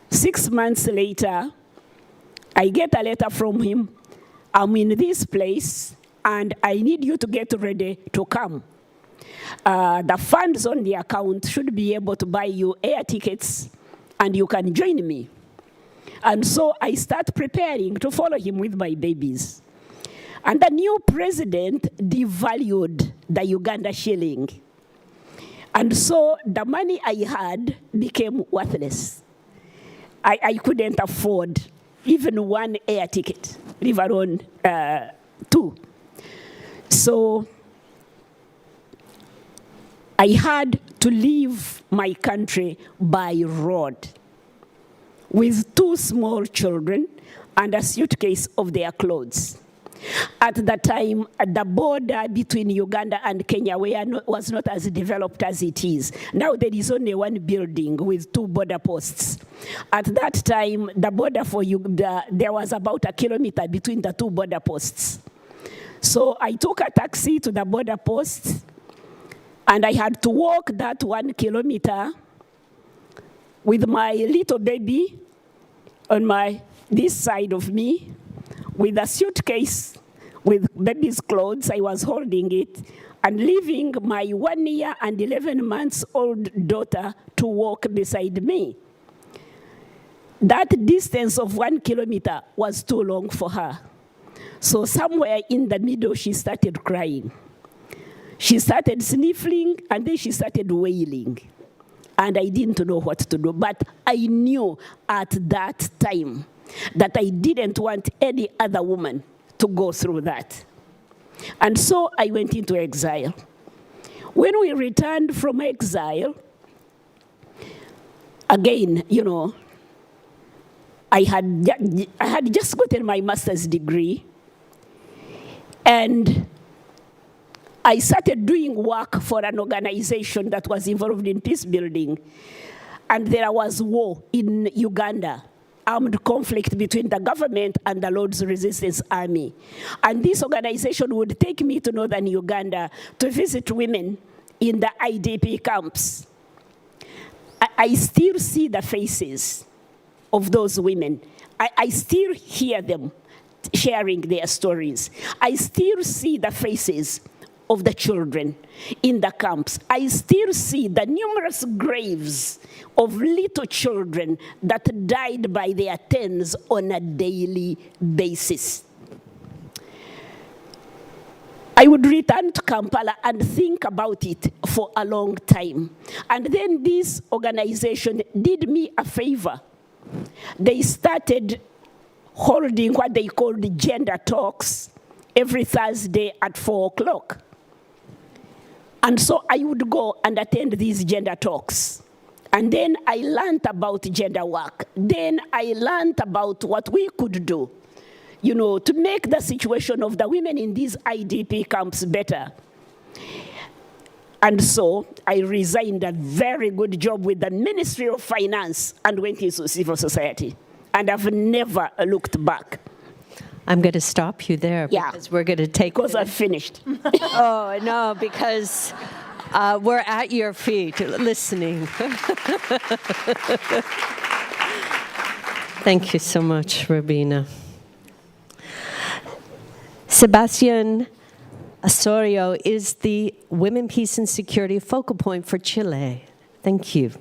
S6: 6 months later, I get a letter from him. I'm in this place, and I need you to get ready to come. The funds on the account should be able to buy you air tickets, and you can join me. And so I start preparing to follow him with my babies. And the new president devalued the Uganda shilling. And so the money I had became worthless. I couldn't afford even 1 air ticket, leave alone 2. So I had to leave my country by road with 2 small children and a suitcase of their clothes. At the time, the border between Uganda and Kenya was not as developed as it is. Now there is only 1 building with 2 border posts. At that time, the border for Uganda, there was about 1 kilometer between the 2 border posts. So I took a taxi to the border post, and I had to walk that 1 kilometer with my little baby on this side of me, with a suitcase with baby's clothes. I was holding it, and leaving my 1 year and 11 months old daughter to walk beside me. That distance of 1 kilometer was too long for her. So somewhere in the middle, she started crying. She started sniffling, and then she started wailing. And I didn't know what to do. But I knew at that time that I didn't want any other woman to go through that. And so I went into exile. When we returned from exile, again, I had just gotten my master's degree, and I started doing work for an organization that was involved in peace building. And there was war in Uganda. armed conflict between the government and the Lord's Resistance Army. And this organization would take me to northern Uganda to visit women in the IDP camps. I still see the faces of those women. I still hear them sharing their stories. I still see the faces of the children in the camps. I still see the numerous graves of little children that died by their tens on a daily basis. I would return to Kampala and think about it for a long time. And then this organization did me a favor. They started holding what they called gender talks every Thursday at 4 o'clock. And so I would go and attend these gender talks. And then I learned about gender work. Then I learned about what we could do, you know, to make the situation of the women in these IDP camps better. And so I resigned a very good job with the Ministry of Finance and went into civil society. And I've never looked back.
S2: I'm going to stop you there because we're going to take...
S6: Because I've finished.
S2: Oh, no, because we're at your feet listening. Thank you so much, Robina. Sebastian Osorio is the Women, Peace and Security Focal Point for Chile. Thank you.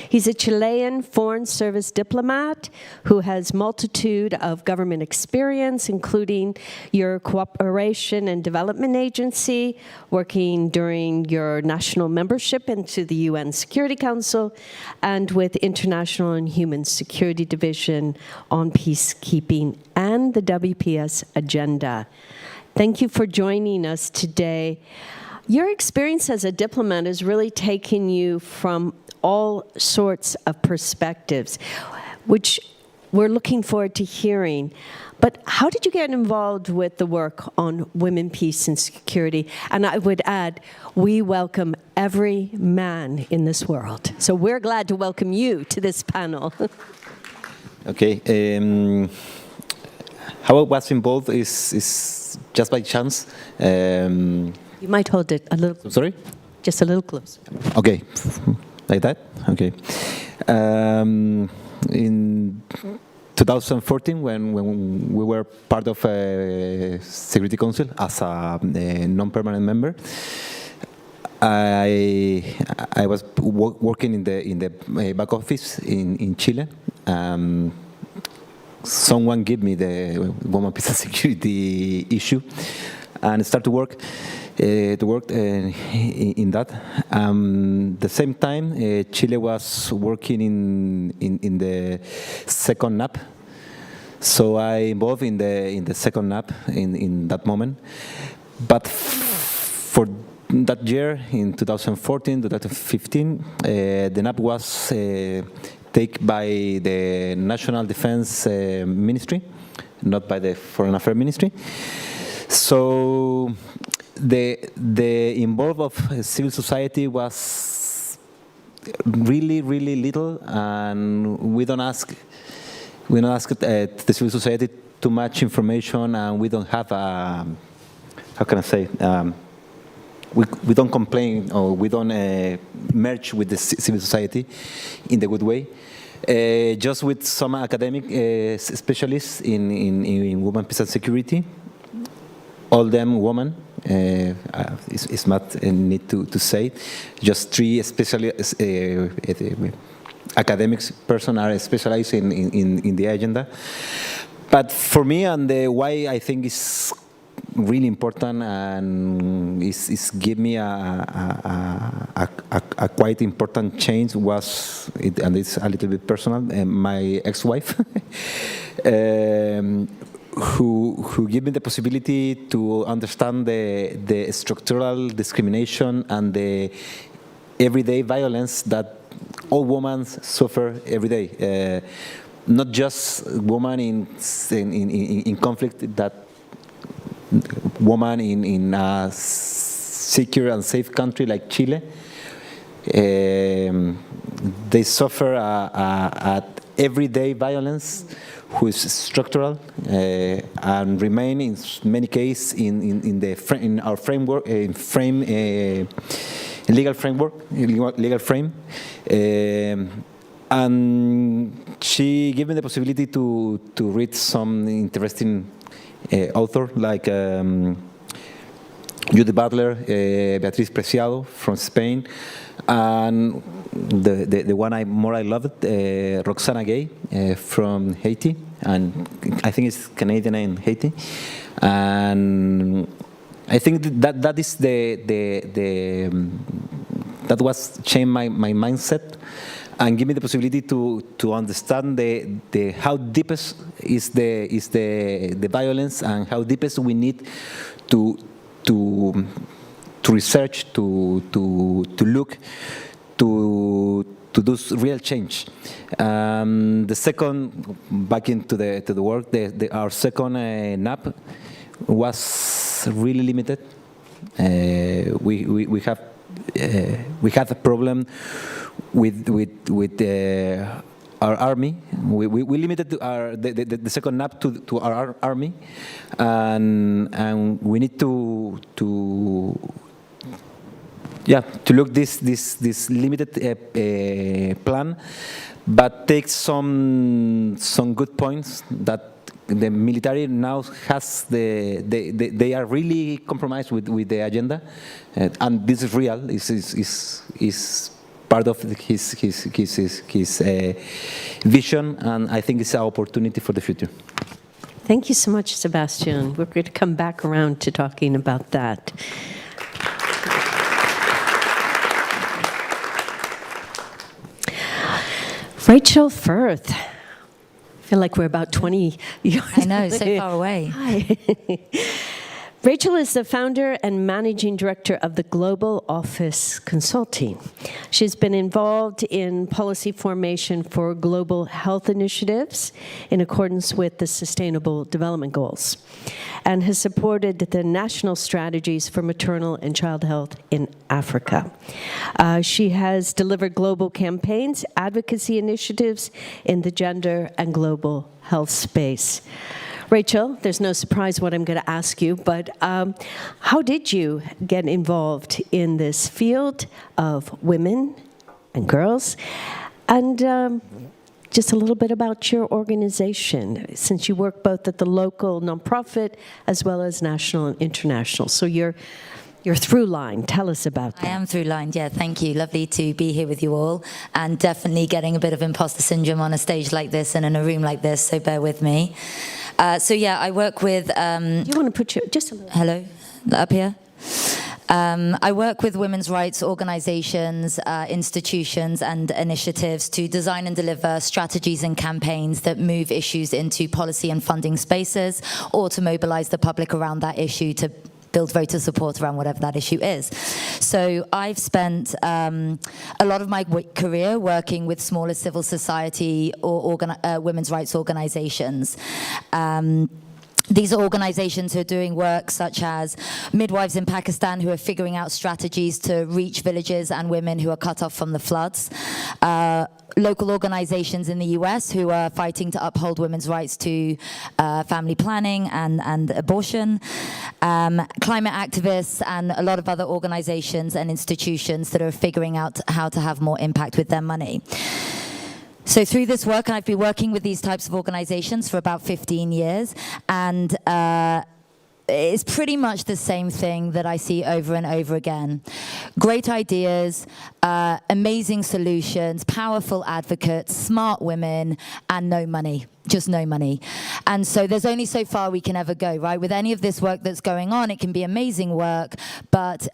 S2: He's a Chilean Foreign Service diplomat who has multitude of government experience, including your Cooperation and Development Agency, working during your national membership into the UN Security Council, and with International and Human Security Division on peacekeeping and the WPS agenda. Thank you for joining us today. Your experience as a diplomat has really taken you from all sorts of perspectives, which we're looking forward to hearing. But how did you get involved with the work on women, peace, and security? And I would add, we welcome every man in this world. So we're glad to welcome you to this panel.
S7: Okay. How I was involved is just by chance.
S2: You might hold it a little.
S7: Sorry?
S2: Just a little closer.
S7: Okay, like that? Okay. In 2014, when we were part of a Security Council as a non-permanent member, I was working in the back office in Chile. Someone gave me the Women, Peace and Security issue, and start to work in that. The same time, Chile was working in the second NAP, so I involved in the second NAP in that moment. But for that year, in 2014, 2015, the NAP was taken by the National Defense Ministry, not by the Foreign Affairs Ministry. So the involvement of civil society was really, really little, and we don't ask the civil society too much information, and we don't have a, how can I say, we don't complain, or we don't merge with the civil society in the good way. Just with some academic specialists in women, peace and security, all them women, it's not need to say, just 3 specialists, academics person are specialized in the agenda. But for me, and why I think is really important, and is give me a quite important change was, and it's a little bit personal, my ex-wife, who gave me the possibility to understand the structural discrimination and the everyday violence that all women suffer every day. Not just women in conflict, that women in a secure and safe country like Chile, they suffer at everyday violence, who is structural and remain in many cases in our framework, legal frame. And she gave me the possibility to read some interesting author like Judith Butler, Beatriz Preciado from Spain, and the one I loved, Roxana Gay from Haiti, and I think it's Canadian in Haiti, and I think that is that was changed my mindset and give me the possibility to understand the how deepest is the violence and how deepest we need to research, to look, to do real change. The second, back into the work, our second NAP was really limited. We had a problem with our army. We limited the second NAP to our army, and we need to look this limited plan, but take some good points that the military now has. They are really compromised with the agenda, and this is real. Is part of his vision, and I think it's an opportunity for the future.
S2: Thank you so much, Sebastian. We're going to come back around to talking about that. Rachel Firth. I feel like we're about 20 years
S8: I know, so far away.
S2: Hi. Rachel is the founder and managing director of the Global Office Consulting. She's been involved in policy formation for global health initiatives in accordance with the Sustainable Development Goals, and has supported the national strategies for maternal and child health in Africa. She has delivered global campaigns, advocacy initiatives in the gender and global health space. Rachel, there's no surprise what I'm going to ask you, but how did you get involved in this field of women and girls? And just a little bit about your organization, since you work both at the local nonprofit as well as national and international. So your through line, tell us about that.
S8: I am through line, yeah, thank you. Lovely to be here with you all, and definitely getting a bit of imposter syndrome on a stage like this and in a room like this, so bear with me. So yeah, I work with...
S2: Do you want to put your... Just a little...
S8: Hello? Up here? I work with women's rights organizations, institutions and initiatives to design and deliver strategies and campaigns that move issues into policy and funding spaces, or to mobilize the public around that issue to build voter support around whatever that issue is. So I've spent a lot of my career working with smaller civil society or women's rights organizations. These are organizations who are doing work such as midwives in Pakistan who are figuring out strategies to reach villages and women who are cut off from the floods. Local organizations in the US who are fighting to uphold women's rights to family planning and abortion. Climate activists and a lot of other organizations and institutions that are figuring out how to have more impact with their money. So through this work, I've been working with these types of organizations for about 15 years, and it's pretty much the same thing that I see over and over again. Great ideas, amazing solutions, powerful advocates, smart women, and no money. Just no money. And so there's only so far we can ever go, right? With any of this work that's going on, it can be amazing work, but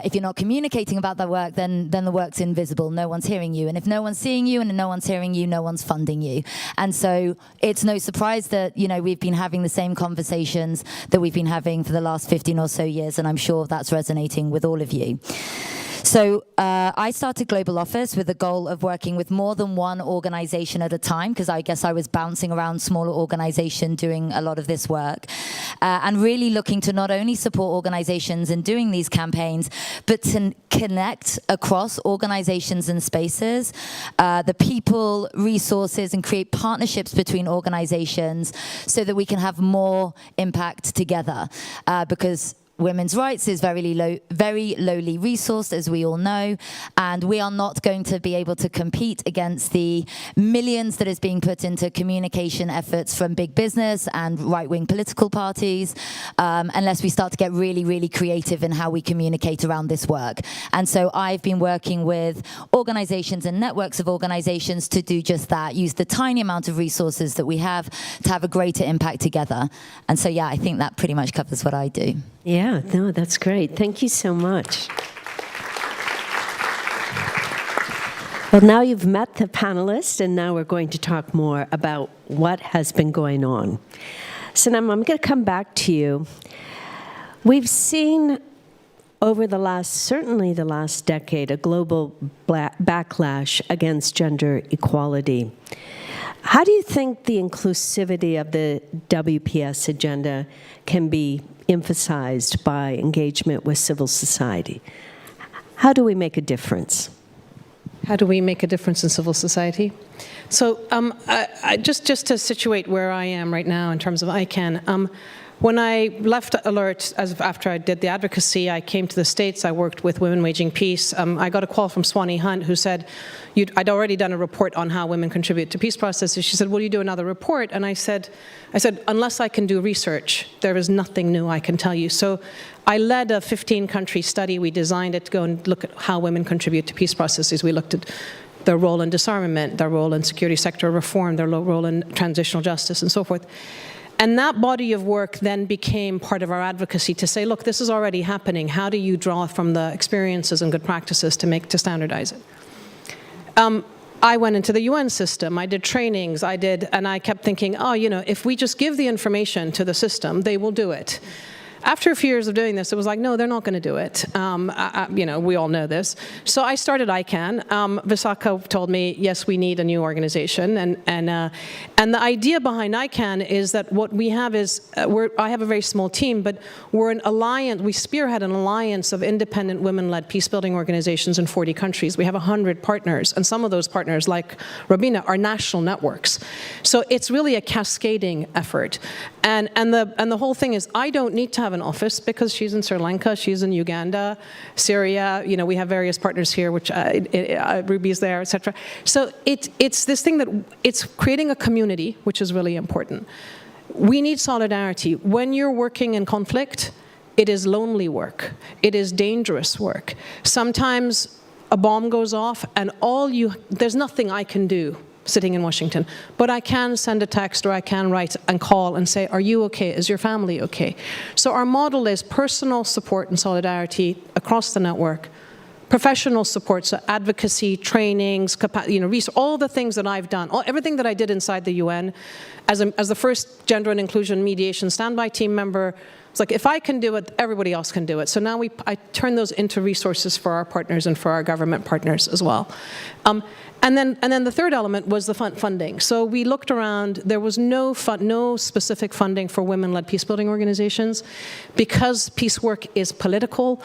S8: if you're not communicating about that work, then the work's invisible. No one's hearing you. And if no one's seeing you and no one's hearing you, no one's funding you. And so it's no surprise that, you know, we've been having the same conversations that we've been having for the last 15 or so years, and I'm sure that's resonating with all of you. So I started Global Office with the goal of working with more than one organization at a time, because I guess I was bouncing around smaller organizations doing a lot of this work, and really looking to not only support organizations in doing these campaigns, but to connect across organizations and spaces, the people, resources, and create partnerships between organizations so that we can have more impact together, because women's rights is very lowly resourced, as we all know, and we are not going to be able to compete against the millions that is being put into communication efforts from big business and right-wing political parties unless we start to get really, really creative in how we communicate around this work. And so I've been working with organizations and networks of organizations to do just that, use the tiny amount of resources that we have to have a greater impact together. And so, yeah, I think that pretty much covers what I do.
S2: Yeah, no, that's great. Thank you so much. Well, now you've met the panelists, and now we're going to talk more about what has been going on. Sanam, I'm going to come back to you. We've seen over certainly the last decade, a global backlash against gender equality. How do you think the inclusivity of the WPS agenda can be emphasized by engagement with civil society? How do we make a difference?
S5: How do we make a difference in civil society? So just to situate where I am right now in terms of ICANN, when I left Alert, after I did the advocacy, I came to the States, I worked with Women Waging Peace. I got a call from Swanee Hunt, who said, I'd already done a report on how women contribute to peace processes. She said, will you do another report? And I said, unless I can do research, there is nothing new I can tell you. So I led a 15-country study. We designed it to go and look at how women contribute to peace processes. We looked at their role in disarmament, their role in security sector reform, their role in transitional justice, and so forth. And that body of work then became part of our advocacy to say, look, this is already happening. How do you draw from the experiences and good practices to standardize it? I went into the UN system. I did trainings. And I kept thinking, if we just give the information to the system, they will do it. After a few years of doing this, it was like, no, they're not going to do it. We all know this. So I started ICANN. Visakha told me, yes, we need a new organization. And the idea behind ICANN is that what we have is, I have a very small team, but we're an alliance. We spearhead an alliance of independent women-led peace-building organizations in 40 countries. We have 100 partners, and some of those partners, like Robina, are national networks. So it's really a cascading effort. And the whole thing is, I don't need to have an office because she's in Sri Lanka, she's in Uganda, Syria. We have various partners here, which Ruby's there, etc. So it's this thing that it's creating a community, which is really important. We need solidarity. When you're working in conflict, it is lonely work. It is dangerous work. Sometimes a bomb goes off, and there's nothing I can do sitting in Washington, but I can send a text, or I can write and call and say, are you okay? Is your family okay? So our model is personal support and solidarity across the network, professional support, so advocacy, trainings, all the things that I've done, everything that I did inside the UN as the first gender and inclusion mediation standby team member. It's like, if I can do it, everybody else can do it. So now I turn those into resources for our partners and for our government partners as well. And then the third element was the funding. So we looked around. There was no specific funding for women-led peacebuilding organizations. Because peace work is political,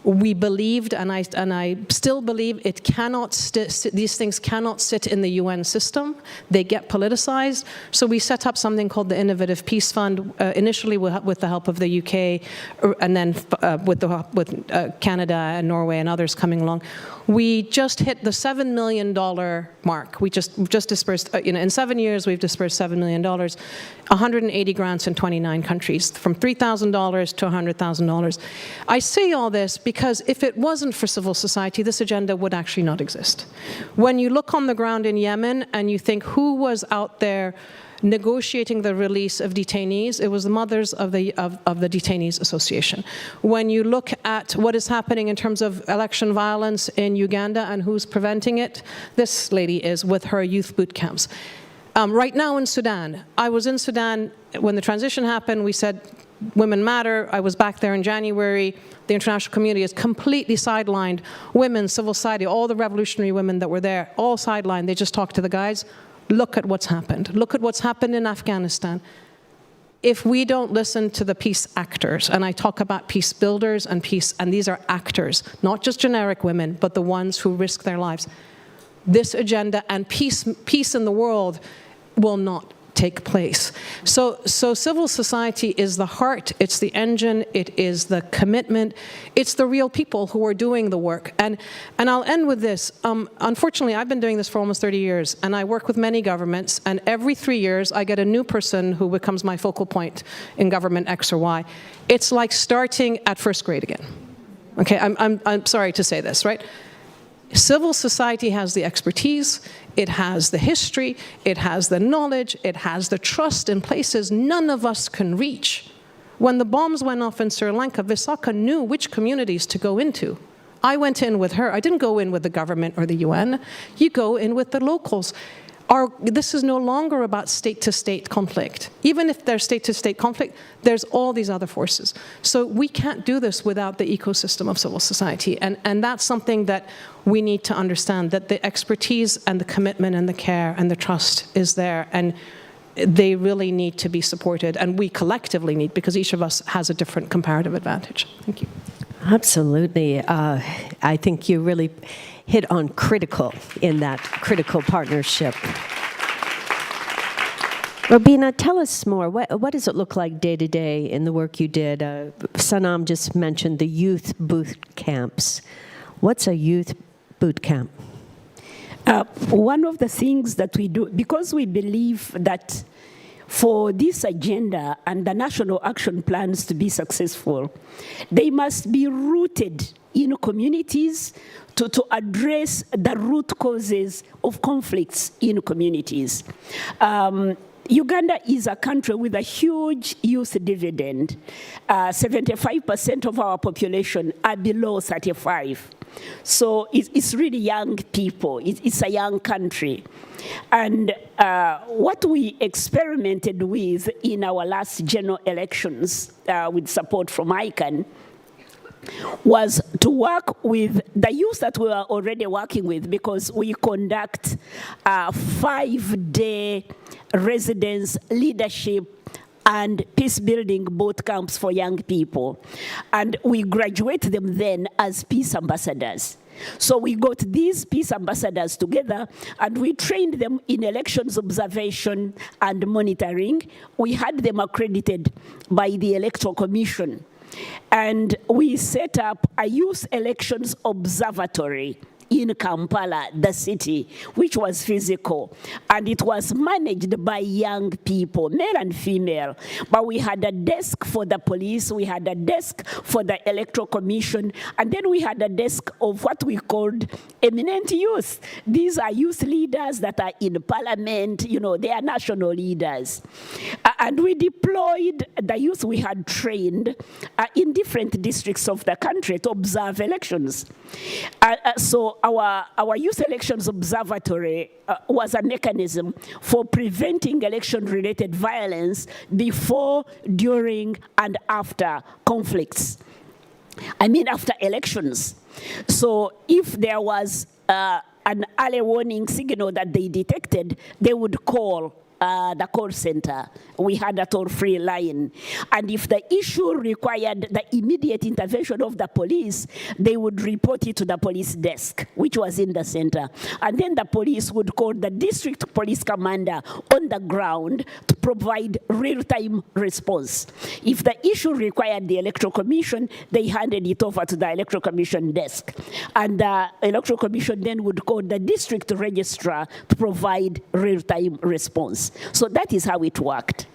S5: we believed, and I still believe, these things cannot sit in the UN system. They get politicized. So we set up something called the Innovative Peace Fund, initially with the help of the UK, and then with Canada and Norway and others coming along. We just hit the $7 million mark. We just dispersed, in 7 years, we've dispersed $7 million, 180 grants in 29 countries, from $3,000 to $100,000. I say all this because if it wasn't for civil society, this agenda would actually not exist. When you look on the ground in Yemen and you think who was out there negotiating the release of detainees, it was the mothers of the Detainees Association. When you look at what is happening in terms of election violence in Uganda and who's preventing it, this lady is with her youth boot camps. Right now in Sudan, I was in Sudan when the transition happened. We said, Women Matter. I was back there in January. The international community has completely sidelined women, civil society, all the revolutionary women that were there, all sidelined. They just talked to the guys. Look at what's happened. Look at what's happened in Afghanistan. If we don't listen to the peace actors, and I talk about peace builders and peace, and these are actors, not just generic women, but the ones who risk their lives, this agenda and peace in the world will not take place. So civil society is the heart, it's the engine, it is the commitment, it's the real people who are doing the work. And I'll end with this. Unfortunately, I've been doing this for almost 30 years, and I work with many governments, and every 3 years I get a new person who becomes my focal point in government X or Y. It's like starting at first grade again. Okay, I'm sorry to say this, right? Civil society has the expertise, it has the history, it has the knowledge, it has the trust in places none of us can reach. When the bombs went off in Sri Lanka, Visakha knew which communities to go into. I went in with her. I didn't go in with the government or the UN. You go in with the locals. This is no longer about state-to-state conflict. Even if there's state-to-state conflict, there's all these other forces. So we can't do this without the ecosystem of civil society. And that's something that we need to understand, that the expertise and the commitment and the care and the trust is there. And they really need to be supported. And we collectively need, because each of us has a different comparative advantage. Thank you.
S2: Absolutely. I think you really hit on critical in that critical partnership. Robina, tell us more. What does it look like day to day in the work you did? Sanam just mentioned the youth boot camps. What's a youth boot camp?
S6: One of the things that we do, because we believe that for this agenda and the national action plans to be successful, they must be rooted in communities to address the root causes of conflicts in communities. Uganda is a country with a huge youth dividend. 75% of our population are below 35. So it's really young people. It's a young country. And what we experimented with in our last general elections with support from ICANN was to work with the youth that we were already working with, because we conduct 5-day residence leadership and peace-building boot camps for young people. And we graduate them then as peace ambassadors. So we got these peace ambassadors together, and we trained them in elections observation and monitoring. We had them accredited by the Electoral Commission. And we set up a youth elections observatory in Kampala, the city, which was physical. And it was managed by young people, male and female. But we had a desk for the police, we had a desk for the Electoral Commission, and then we had a desk of what we called eminent youth. These are youth leaders that are in parliament, they are national leaders. And we deployed the youth we had trained in different districts of the country to observe elections. So our Youth Elections Observatory was a mechanism for preventing election-related violence before, during, and after conflicts. I mean, after elections. So if there was an early warning signal that they detected, they would call the call center. We had a toll-free line. And if the issue required the immediate intervention of the police, they would report it to the police desk, which was in the center. And then the police would call the district police commander on the ground to provide real-time response. If the issue required the Electoral Commission, they handed it over to the Electoral Commission desk. And the Electoral Commission then would call the district registrar to provide real-time response. So that is how it worked.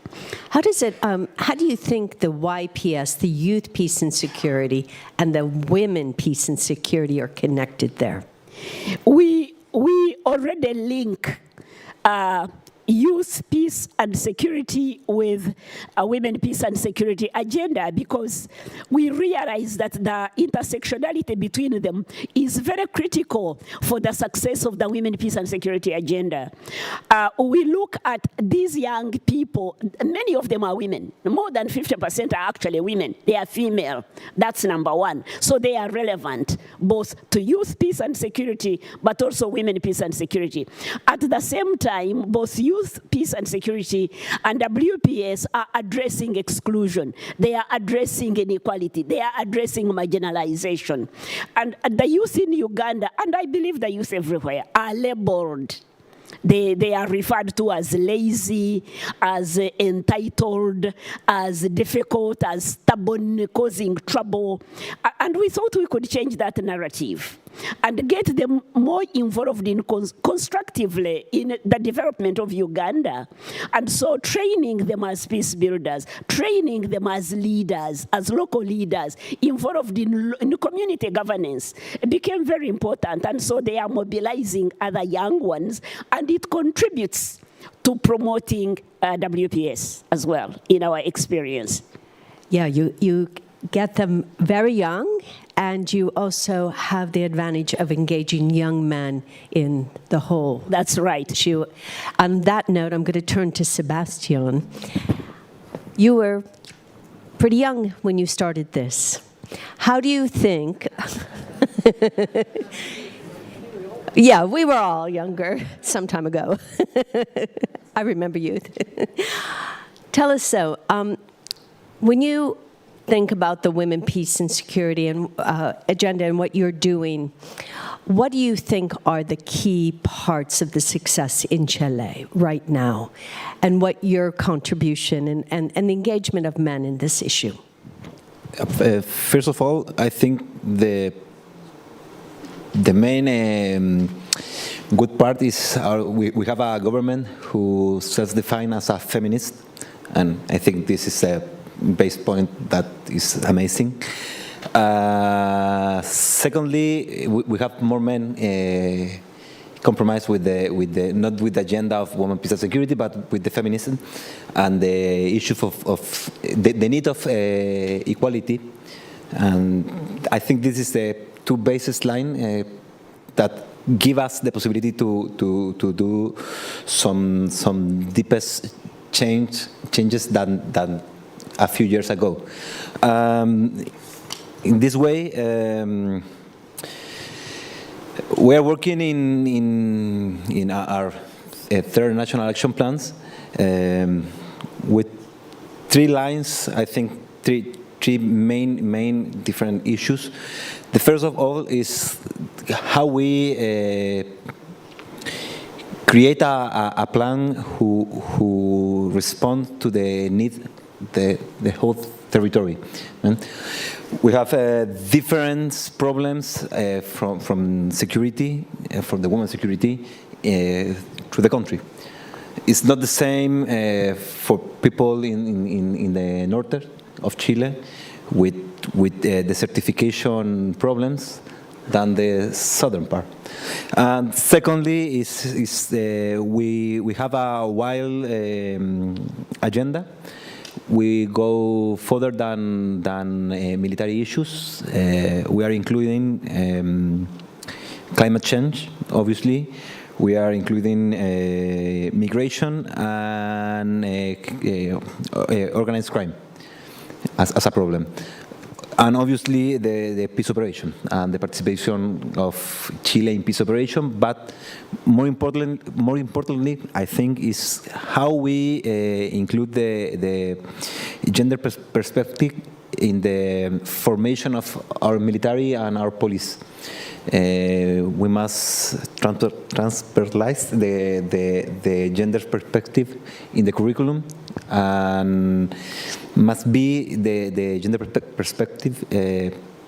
S2: How do you think the YPS, the Youth Peace and Security, and the Women Peace and Security are connected there?
S6: We already link youth, peace, and security with a women, peace, and security agenda, because we realize that the intersectionality between them is very critical for the success of the women, peace, and security agenda. We look at these young people, many of them are women. More than 50% are actually women. They are female. That's number one. So they are relevant both to youth, peace, and security, but also women, peace, and security. At the same time, both youth, peace, and security and WPS are addressing exclusion. They are addressing inequality. They are addressing marginalization. And the youth in Uganda, and I believe the youth everywhere, are labeled. They are referred to as lazy, as entitled, as difficult, as stubborn, causing trouble. And we thought we could change that narrative and get them more involved in constructively in the development of Uganda. And so training them as peace builders, training them as leaders, as local leaders, involved in community governance became very important. And so they are mobilizing other young ones, and it contributes to promoting WPS as well, in our experience.
S2: Yeah, you get them very young, and you also have the advantage of engaging young men in the whole.
S6: That's right.
S2: Issue. On that note, I'm going to turn to Sebastian. You were pretty young when you started this. How do you think... Yeah, we were all younger some time ago. I remember youth. Tell us so. When you think about the women, peace, and security and agenda and what you're doing, what do you think are the key parts of the success in Chile right now, and what your contribution and the engagement of men in this issue?
S7: First of all, I think the main good part is we have a government who self-defines as a feminist, and I think this is a base point that is amazing. Secondly, we have more men compromised with the not with the agenda of women, peace, and security, but with the feminism and the issue of the need of equality. And I think this is the two basis line that give us the possibility to do some deepest changes than a few years ago. In this way, we are working in our third national action plans with 3 lines. I think three main different issues. The first of all is how we create a plan who respond to the need the whole territory. We have different problems from security, from the women's security to the country. It's not the same for people in the north of Chile with the certification problems than the southern part. And secondly, we have a wild agenda. We go further than military issues. We are including climate change, obviously. We are including migration and organized crime as a problem. And obviously the peace operation and the participation of Chile in peace operation, but more importantly, I think, is how we include the gender perspective in the formation of our military and our police. We must transferlize the gender perspective in the curriculum, and must be the gender perspective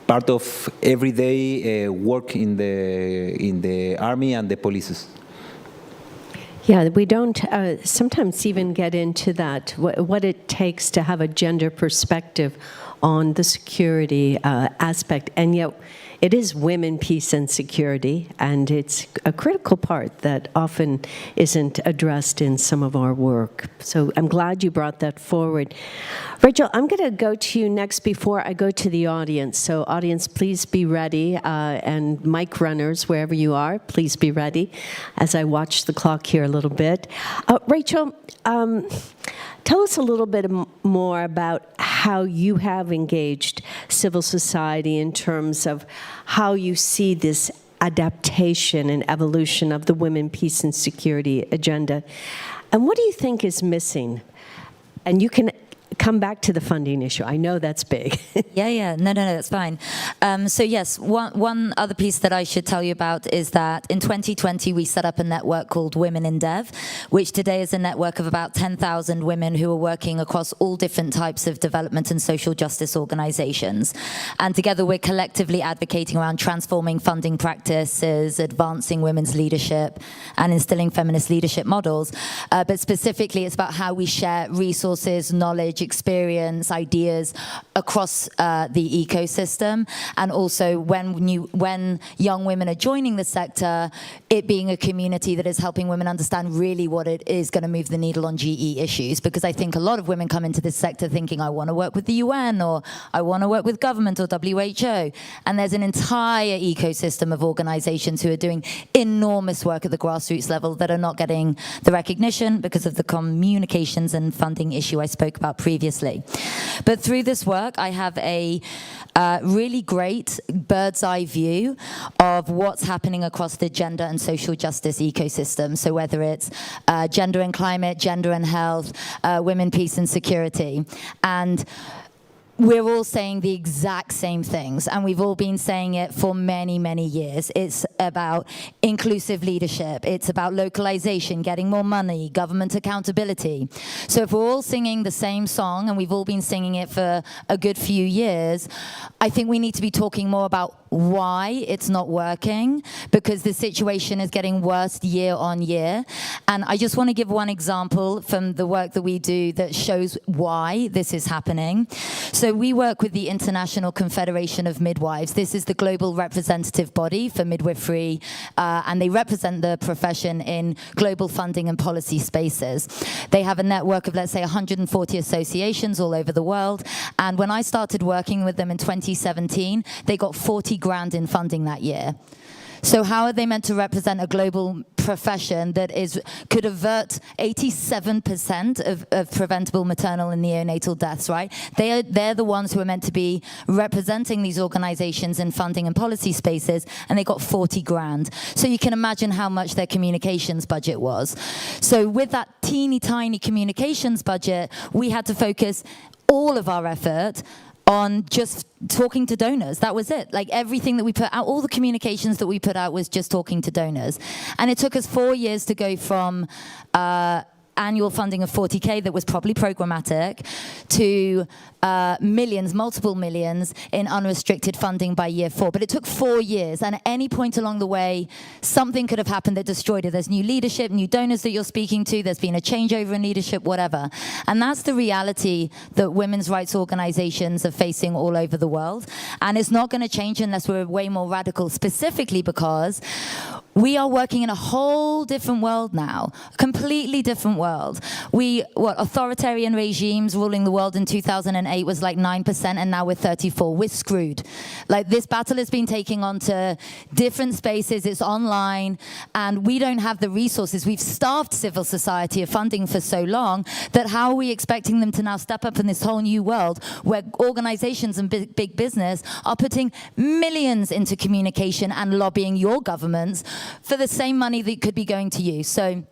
S7: part of everyday work in the army and the police.
S2: Yeah, we don't sometimes even get into that, what it takes to have a gender perspective on the security aspect, and yet it is women, peace, and security, and it's a critical part that often isn't addressed in some of our work. So I'm glad you brought that forward. Rachel, I'm going to go to you next before I go to the audience. So audience, please be ready, and mic runners, wherever you are, please be ready as I watch the clock here a little bit. Rachel, tell us a little bit more about how you have engaged civil society in terms of how you see this adaptation and evolution of the women, peace, and security agenda. And what do you think is missing? And you can come back to the funding issue. I know that's big.
S8: Yeah. No, that's fine. So yes, one other piece that I should tell you about is that in 2020, we set up a network called Women in Dev, which today is a network of about 10,000 women who are working across all different types of development and social justice organizations. And together, we're collectively advocating around transforming funding practices, advancing women's leadership, and instilling feminist leadership models. But specifically, it's about how we share resources, knowledge, experience, ideas across the ecosystem, and also when young women are joining the sector, it being a community that is helping women understand really what it is going to move the needle on GE issues. Because I think a lot of women come into this sector thinking, I want to work with the UN, or I want to work with government or WHO, and there's an entire ecosystem of organizations who are doing enormous work at the grassroots level that are not getting the recognition because of the communications and funding issue I spoke about previously. But through this work, I have a really great bird's eye view of what's happening across the gender and social justice ecosystem. So whether it's gender and climate, gender and health, women, peace and security. And we're all saying the exact same things, and we've all been saying it for many, many years. It's about inclusive leadership. It's about localization, getting more money, government accountability. So if we're all singing the same song, and we've all been singing it for a good few years, I think we need to be talking more about why it's not working, because the situation is getting worse year on year. And I just want to give one example from the work that we do that shows why this is happening. So we work with the International Confederation of Midwives. This is the global representative body for midwifery, and they represent the profession in global funding and policy spaces. They have a network of, let's say, 140 associations all over the world. And when I started working with them in 2017, they got 40 grand in funding that year. So how are they meant to represent a global profession that could avert 87% of preventable maternal and neonatal deaths, right? They're the ones who are meant to be representing these organizations in funding and policy spaces, and they got 40 grand. So you can imagine how much their communications budget was. So with that teeny tiny communications budget, we had to focus all of our effort on just talking to donors. That was it. Like everything that we put out, all the communications that we put out was just talking to donors. And it took us 4 years to go from annual funding of 40K that was probably programmatic to millions, multiple millions in unrestricted funding by year 4. But it took 4 years, and at any point along the way, something could have happened that destroyed it. There's new leadership, new donors that you're speaking to, there's been a changeover in leadership, whatever. And that's the reality that women's rights organizations are facing all over the world. And it's not going to change unless we're way more radical, specifically because we are working in a whole different world now, a completely different world. Authoritarian regimes ruling the world in 2008 was like 9%, and now we're 34%. We're screwed. Like, this battle has been taking on to different spaces, it's online, and we don't have the resources. We've starved civil society of funding for so long that how are we expecting them to now step up in this whole new world where organizations and big business are putting millions into communication and lobbying your governments for the same money that could be going to you? So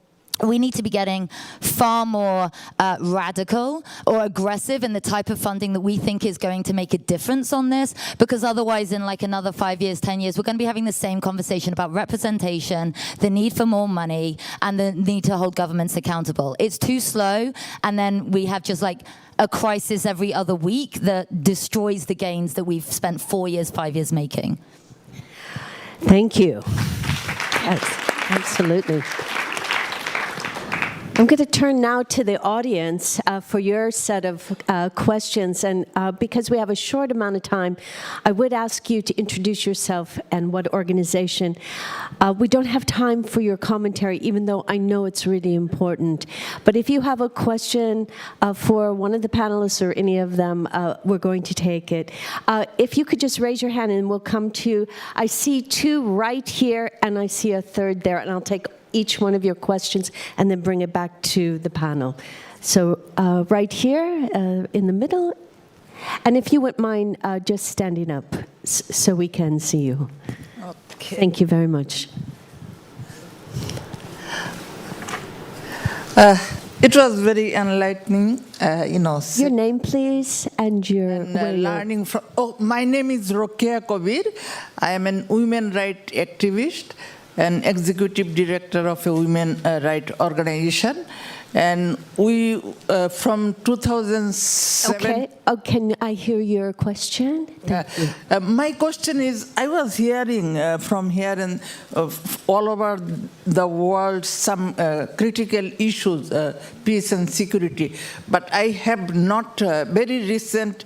S8: we need to be getting far more radical or aggressive in the type of funding that we think is going to make a difference on this, because otherwise in like another 5 years, 10 years, we're going to be having the same conversation about representation, the need for more money, and the need to hold governments accountable. It's too slow, and then we have just like a crisis every other week that destroys the gains that we've spent 4 years, 5 years making.
S2: Thank you. Yes, absolutely. I'm going to turn now to the audience for your set of questions. And because we have a short amount of time, I would ask you to introduce yourself and what organization. We don't have time for your commentary, even though I know it's really important. But if you have a question for one of the panelists or any of them, we're going to take it. If you could just raise your hand and we'll come to, I see two right here and I see a third there, and I'll take each one of your questions and then bring it back to the panel. So right here in the middle, and if you wouldn't mind just standing up so we can see you. Okay. Thank you very much.
S9: It was very enlightening,
S2: Your name, please, and your
S9: learning from. Oh, my name is Rokia Kabir. I am an women rights activist and executive director of a women rights organization, and we from 2007.
S2: Okay. Oh, can I hear your question?
S9: My question is: I was hearing from here and all over the world some critical issues, peace and security, but I have not very recent,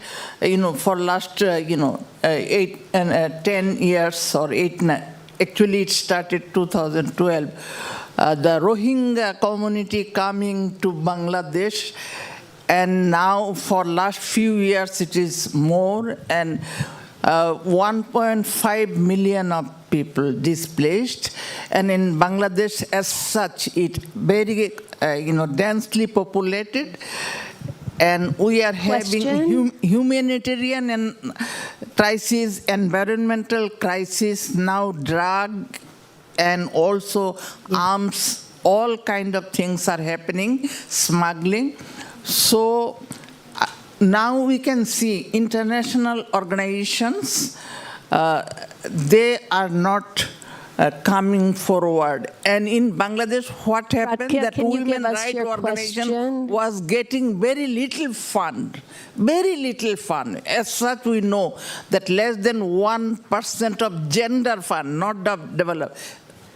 S9: for last 8 and 10 years or 8. Actually, it started 2012. The Rohingya community coming to Bangladesh, and now for last few years it is more, and 1.5 million of people displaced. And in Bangladesh, as such, it very densely populated. And we are having humanitarian and crisis, environmental crisis, now drug and also arms, all kind of things are happening, smuggling. So now we can see international organizations, they are not coming forward. And in Bangladesh, what happened, that women rights organization was getting very little fund. As such, we know that less than 1% of gender fund, not developed,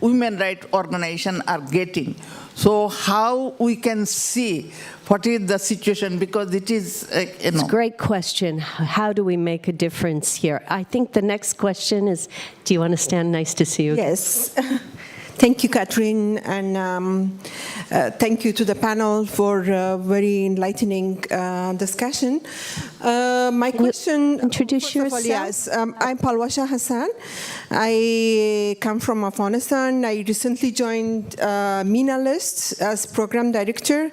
S9: women rights organization are getting. So how we can see what is the situation, because it is,
S2: It's a great question. How do we make a difference here? I think the next question is, do you understand? Nice to see you.
S10: Yes. Thank you, Catherine, and thank you to the panel for a very enlightening discussion. My question...
S2: Introduce yourself.
S10: All, yes, I'm Palwasha Hassan. I come from Afghanistan. I recently joined MENA List as program director.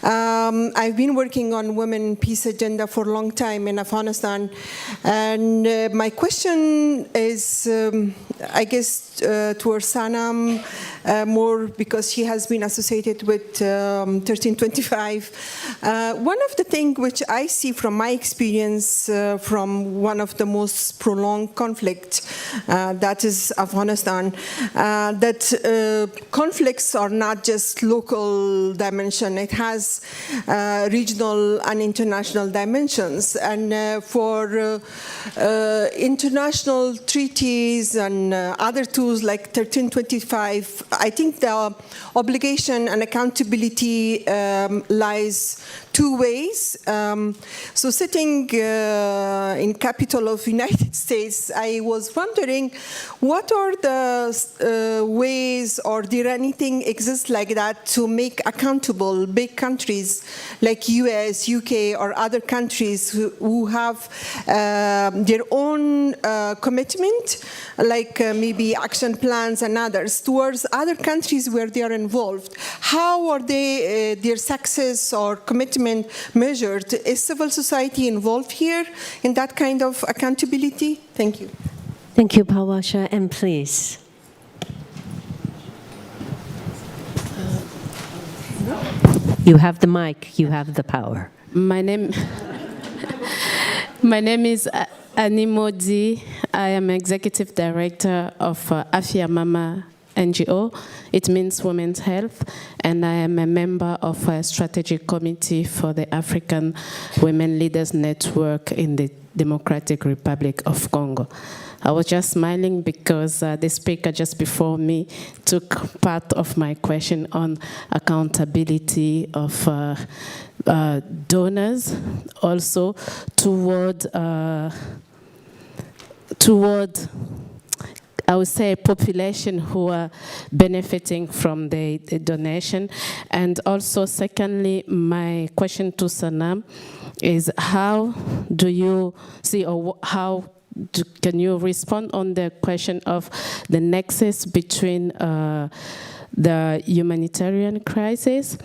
S10: I've been working on women peace agenda for a long time in Afghanistan. And my question is, I guess, towards Sanam, more because she has been associated with 1325. One of the things which I see from my experience from one of the most prolonged conflicts, that is Afghanistan, that conflicts are not just local dimension, it has regional and international dimensions. And for international treaties and other tools like 1325, I think the obligation and accountability lies two ways. So sitting in capital of United States, I was wondering what are the ways, or did anything exist like that to make accountable big countries like US, UK, or other countries who have their own commitment, like maybe action plans and others, towards other countries where they are involved? How are they, their success or commitment measured? Is civil society involved here in that kind of accountability? Thank you.
S2: Thank you, Palwasha, and please. You have the mic, you have the power.
S11: My name is Annie Modi. I am executive director of Afia Mama NGO. It means Women's Health, and I am a member of a strategic committee for the African Women Leaders Network in the Democratic Republic of Congo. I was just smiling because the speaker just before me took part of my question on accountability of donors, also toward I would say, a population who are benefiting from the donation. And also, secondly, my question to Sanam is, how do you see, or can you respond on the question of the nexus between the humanitarian crisis,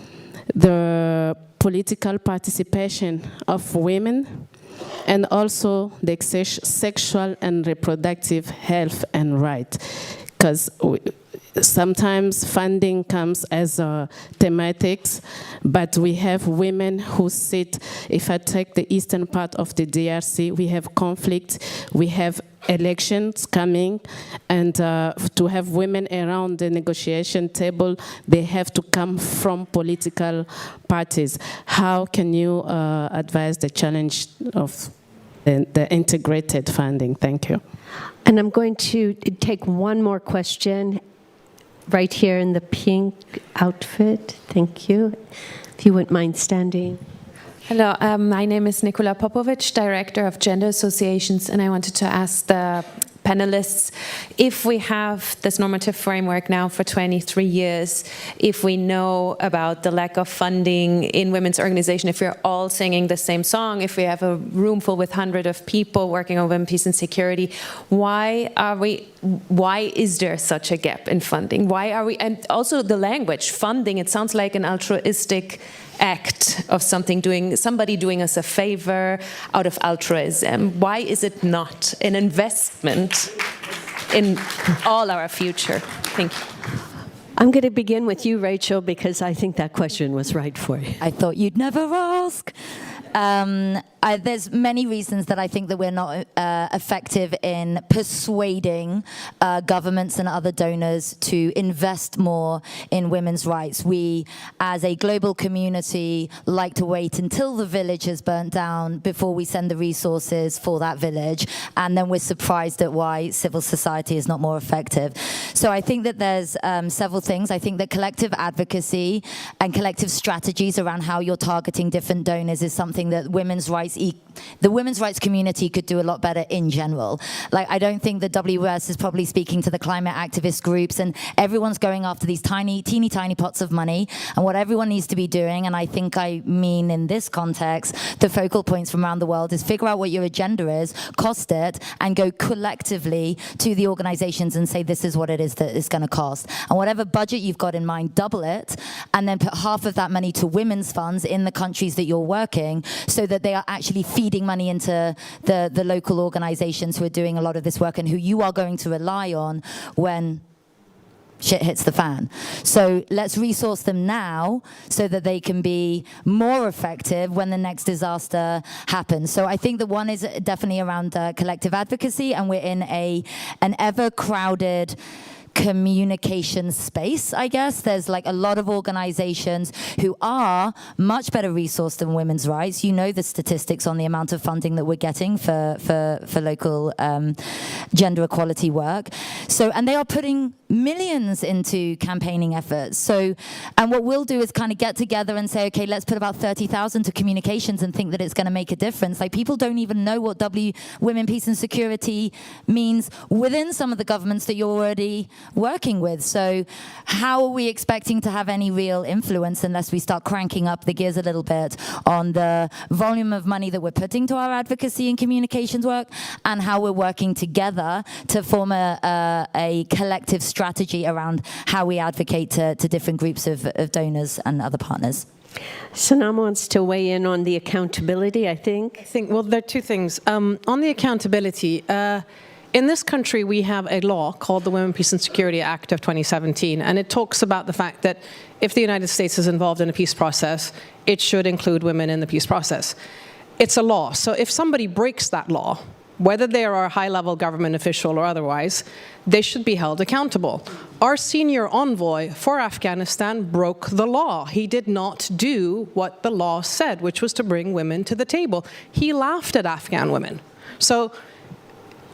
S11: the political participation of women, and also the sexual and reproductive health and right? Because sometimes funding comes as thematics, but we have women who sit, if I take the eastern part of the DRC, we have conflict, we have elections coming, and to have women around the negotiation table, they have to come from political parties. How can you advise the challenge of the integrated funding? Thank you.
S2: And I'm going to take one more question right here in the pink outfit. Thank you. If you wouldn't mind standing.
S12: Hello, my name is Nikola Popovic, Director of Gender Associations, and I wanted to ask the panelists, if we have this normative framework now for 23 years, if we know about the lack of funding in women's organization, if we're all singing the same song, if we have a room full with hundreds of people working on women, peace and security, why is there such a gap in funding? Why are we, and also the language, funding, it sounds like an altruistic act of somebody doing us a favor out of altruism. Why is it not an investment in all our future? Thank you.
S2: I'm going to begin with you, Rachel, because I think that question was right for you.
S8: I thought you'd never ask. There's many reasons that I think that we're not effective in persuading governments and other donors to invest more in women's rights. We, as a global community, like to wait until the village is burnt down before we send the resources for that village, and then we're surprised at why civil society is not more effective. So I think that there's several things. I think that collective advocacy and collective strategies around how you're targeting different donors is something that the women's rights community could do a lot better in general. Like, I don't think the WS is probably speaking to the climate activist groups, and everyone's going after these teeny tiny pots of money. And what everyone needs to be doing, and I think I mean in this context, the focal points from around the world, is figure out what your agenda is, cost it, and go collectively to the organizations and say, this is what it is that it's going to cost. And whatever budget you've got in mind, double it, and then put half of that money to women's funds in the countries that you're working, so that they are actually feeding money into the local organizations who are doing a lot of this work and who you are going to rely on when shit hits the fan. So let's resource them now so that they can be more effective when the next disaster happens. So I think the one is definitely around collective advocacy, and we're in an ever-crowded communication space, I guess. There's like a lot of organizations who are much better resourced than women's rights. You know the statistics on the amount of funding that we're getting for local gender equality work. So, and they are putting millions into campaigning efforts. So, and what we'll do is kind of get together and say, okay, let's put about 30,000 to communications and think that it's going to make a difference. Like, people don't even know what Women, Peace and Security means within some of the governments that you're already working with. So how are we expecting to have any real influence unless we start cranking up the gears a little bit on the volume of money that we're putting to our advocacy and communications work, and how we're working together to form a collective strategy around how we advocate to different groups of donors and other partners.
S2: Sanam wants to weigh in on the accountability, I think.
S5: Well, there are two things. On the accountability, in this country, we have a law called the Women, Peace and Security Act of 2017, and it talks about the fact that if the United States is involved in a peace process, it should include women in the peace process. It's a law, so if somebody breaks that law, whether they are a high-level government official or otherwise, they should be held accountable. Our senior envoy for Afghanistan broke the law. He did not do what the law said, which was to bring women to the table. He laughed at Afghan women. So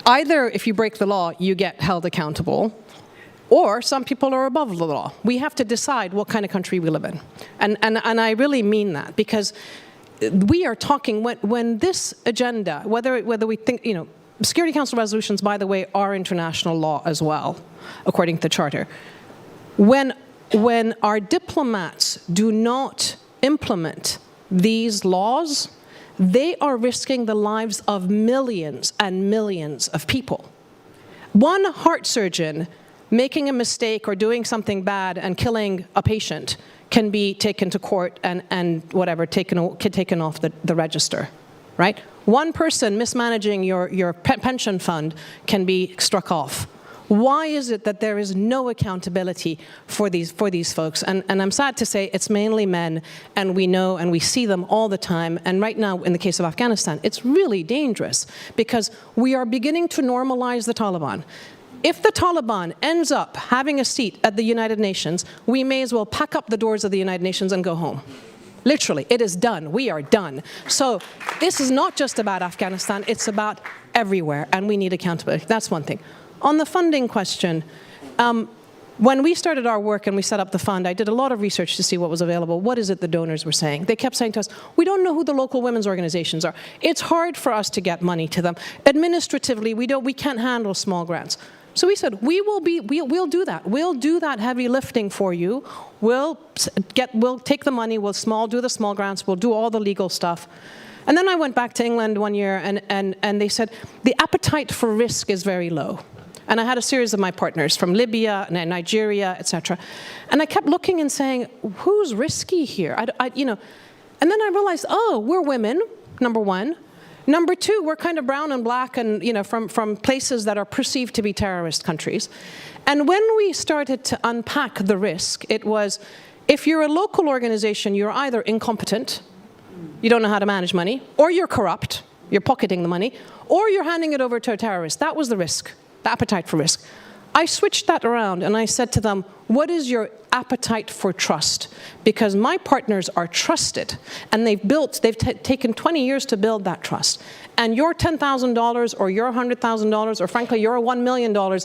S5: either if you break the law, you get held accountable, or some people are above the law. We have to decide what kind of country we live in. And I really mean that, because we are talking, when this agenda, whether we think, Security Council resolutions, by the way, are international law as well, according to the Charter. When our diplomats do not implement these laws, they are risking the lives of millions and millions of people. One heart surgeon making a mistake or doing something bad and killing a patient can be taken to court and whatever, taken off the register, right? One person mismanaging your pension fund can be struck off. Why is it that there is no accountability for these folks? And I'm sad to say it's mainly men, and we know and we see them all the time. And right now, in the case of Afghanistan, it's really dangerous because we are beginning to normalize the Taliban. If the Taliban ends up having a seat at the United Nations, we may as well pack up the doors of the United Nations and go home. Literally, it is done. We are done. So this is not just about Afghanistan, it's about everywhere, and we need accountability. That's one thing. On the funding question, when we started our work and we set up the fund, I did a lot of research to see what was available. What is it the donors were saying? They kept saying to us, we don't know who the local women's organizations are. It's hard for us to get money to them. Administratively, we can't handle small grants. So we said, we'll do that. We'll do that heavy lifting for you. We'll take the money, we'll do the small grants, we'll do all the legal stuff. And then I went back to England one year and they said, the appetite for risk is very low. And I had a series of my partners from Libya, Nigeria, etc. And I kept looking and saying, who's risky here? And then I realized, oh, we're women, number one. Number two, we're kind of brown and black and, from places that are perceived to be terrorist countries. And when we started to unpack the risk, it was, if you're a local organization, you're either incompetent, you don't know how to manage money, or you're corrupt, you're pocketing the money, or you're handing it over to a terrorist. That was the risk, the appetite for risk. I switched that around and I said to them, what is your appetite for trust? Because my partners are trusted and they've taken 20 years to build that trust. And your $10,000 or your $100,000 or frankly your $1 million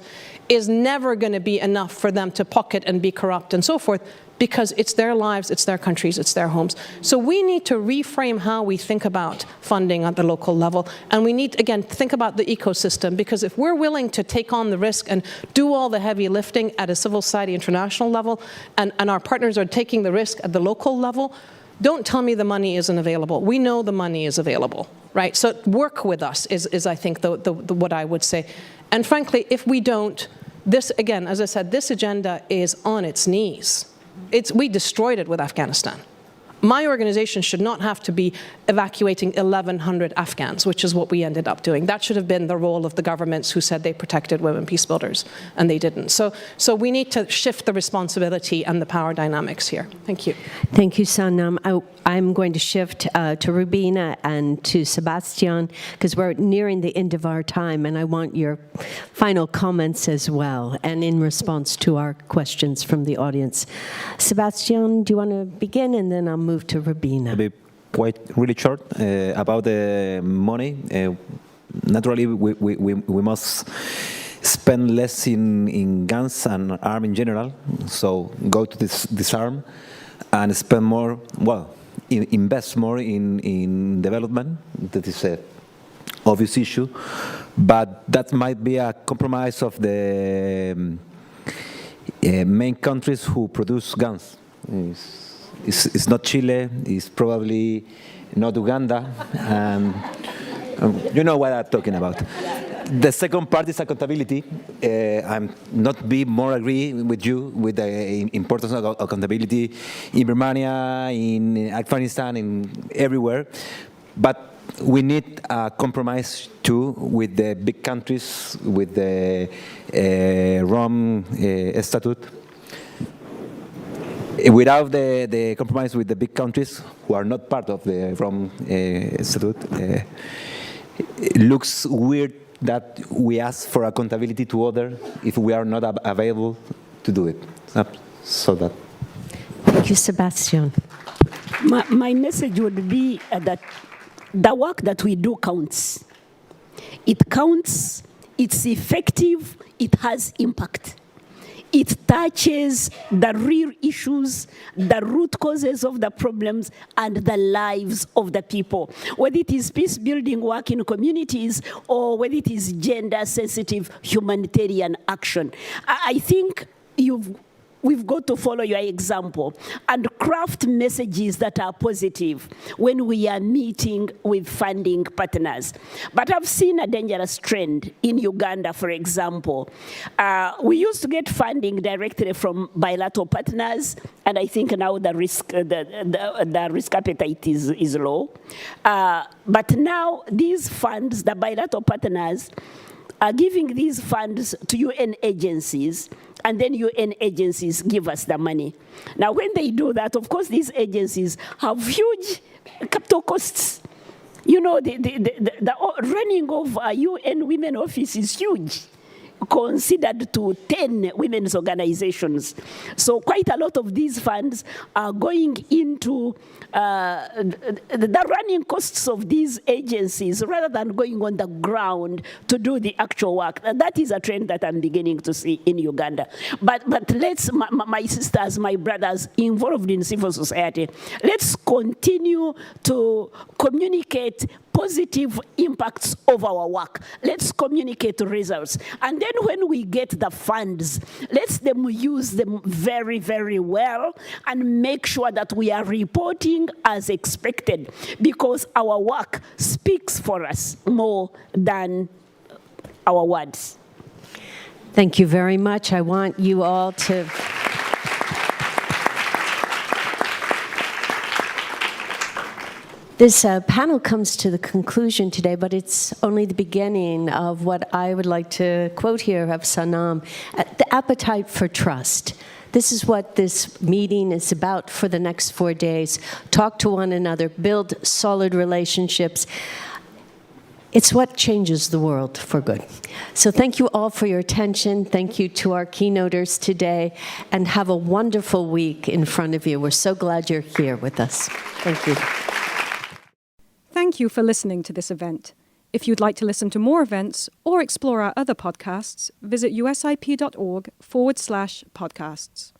S5: is never going to be enough for them to pocket and be corrupt and so forth, because it's their lives, it's their countries, it's their homes. So we need to reframe how we think about funding at the local level. And we need, again, to think about the ecosystem, because if we're willing to take on the risk and do all the heavy lifting at a civil society international level, and our partners are taking the risk at the local level, don't tell me the money isn't available. We know the money is available, right? So work with us is I think, what I would say. And frankly, if we don't, this, again, as I said, this agenda is on its knees. We destroyed it with Afghanistan. My organization should not have to be evacuating 1,100 Afghans, which is what we ended up doing. That should have been the role of the governments who said they protected women peace builders, and they didn't. So we need to shift the responsibility and the power dynamics here. Thank you.
S2: Thank you, Sanam. I'm going to shift to Rubina and to Sebastian, because we're nearing the end of our time, and I want your final comments as well, and in response to our questions from the audience. Sebastian, do you want to begin, and then I'll move to Rubina.
S7: I'll be quite really short about the money. Naturally, we must spend less in guns and arms in general. So go to disarm and spend more. Well, invest more in development. That is an obvious issue, but that might be a compromise of the main countries who produce guns. It's not Chile, it's probably not Uganda, and you know what I'm talking about. The second part is accountability. I'm not be more agree with you with the importance of accountability in Birmania, in Afghanistan, in everywhere. But we need a compromise too with the big countries, with the Rome Statute. Without the compromise with the big countries who are not part of the Rome Statute, it looks weird that we ask for accountability to others if we are not available to do it. So that.
S2: Thank you, Sebastian.
S6: My message would be that the work that we do counts. It counts, it's effective, it has impact. It touches the real issues, the root causes of the problems, and the lives of the people. Whether it is peace-building work in communities or whether it is gender-sensitive humanitarian action. I think we've got to follow your example and craft messages that are positive when we are meeting with funding partners. But I've seen a dangerous trend in Uganda, for example. We used to get funding directly from bilateral partners, and I think now the risk appetite is low. But now these funds, the bilateral partners, are giving these funds to UN agencies, and then UN agencies give us the money. Now, when they do that, of course, these agencies have huge capital costs. You know, the running of a UN women office is huge, considered to 10 women's organizations. So quite a lot of these funds are going into the running costs of these agencies rather than going on the ground to do the actual work. And that is a trend that I'm beginning to see in Uganda. But let's, my sisters, my brothers involved in civil society, let's continue to communicate positive impacts of our work. Let's communicate results. And then when we get the funds, let's use them very, very well and make sure that we are reporting as expected, because our work speaks for us more than our words.
S2: Thank you very much. I want you all to... This panel comes to the conclusion today, but it's only the beginning of what I would like to quote here of Sanam, the appetite for trust. This is what this meeting is about for the next 4 days. Talk to one another, build solid relationships. It's what changes the world for good. So thank you all for your attention. Thank you to our keynoters today, and have a wonderful week in front of you. We're so glad you're here with us. Thank you.
S1: Thank you for listening to this event. If you'd like to listen to more events or explore our other podcasts, visit usip.org/podcasts.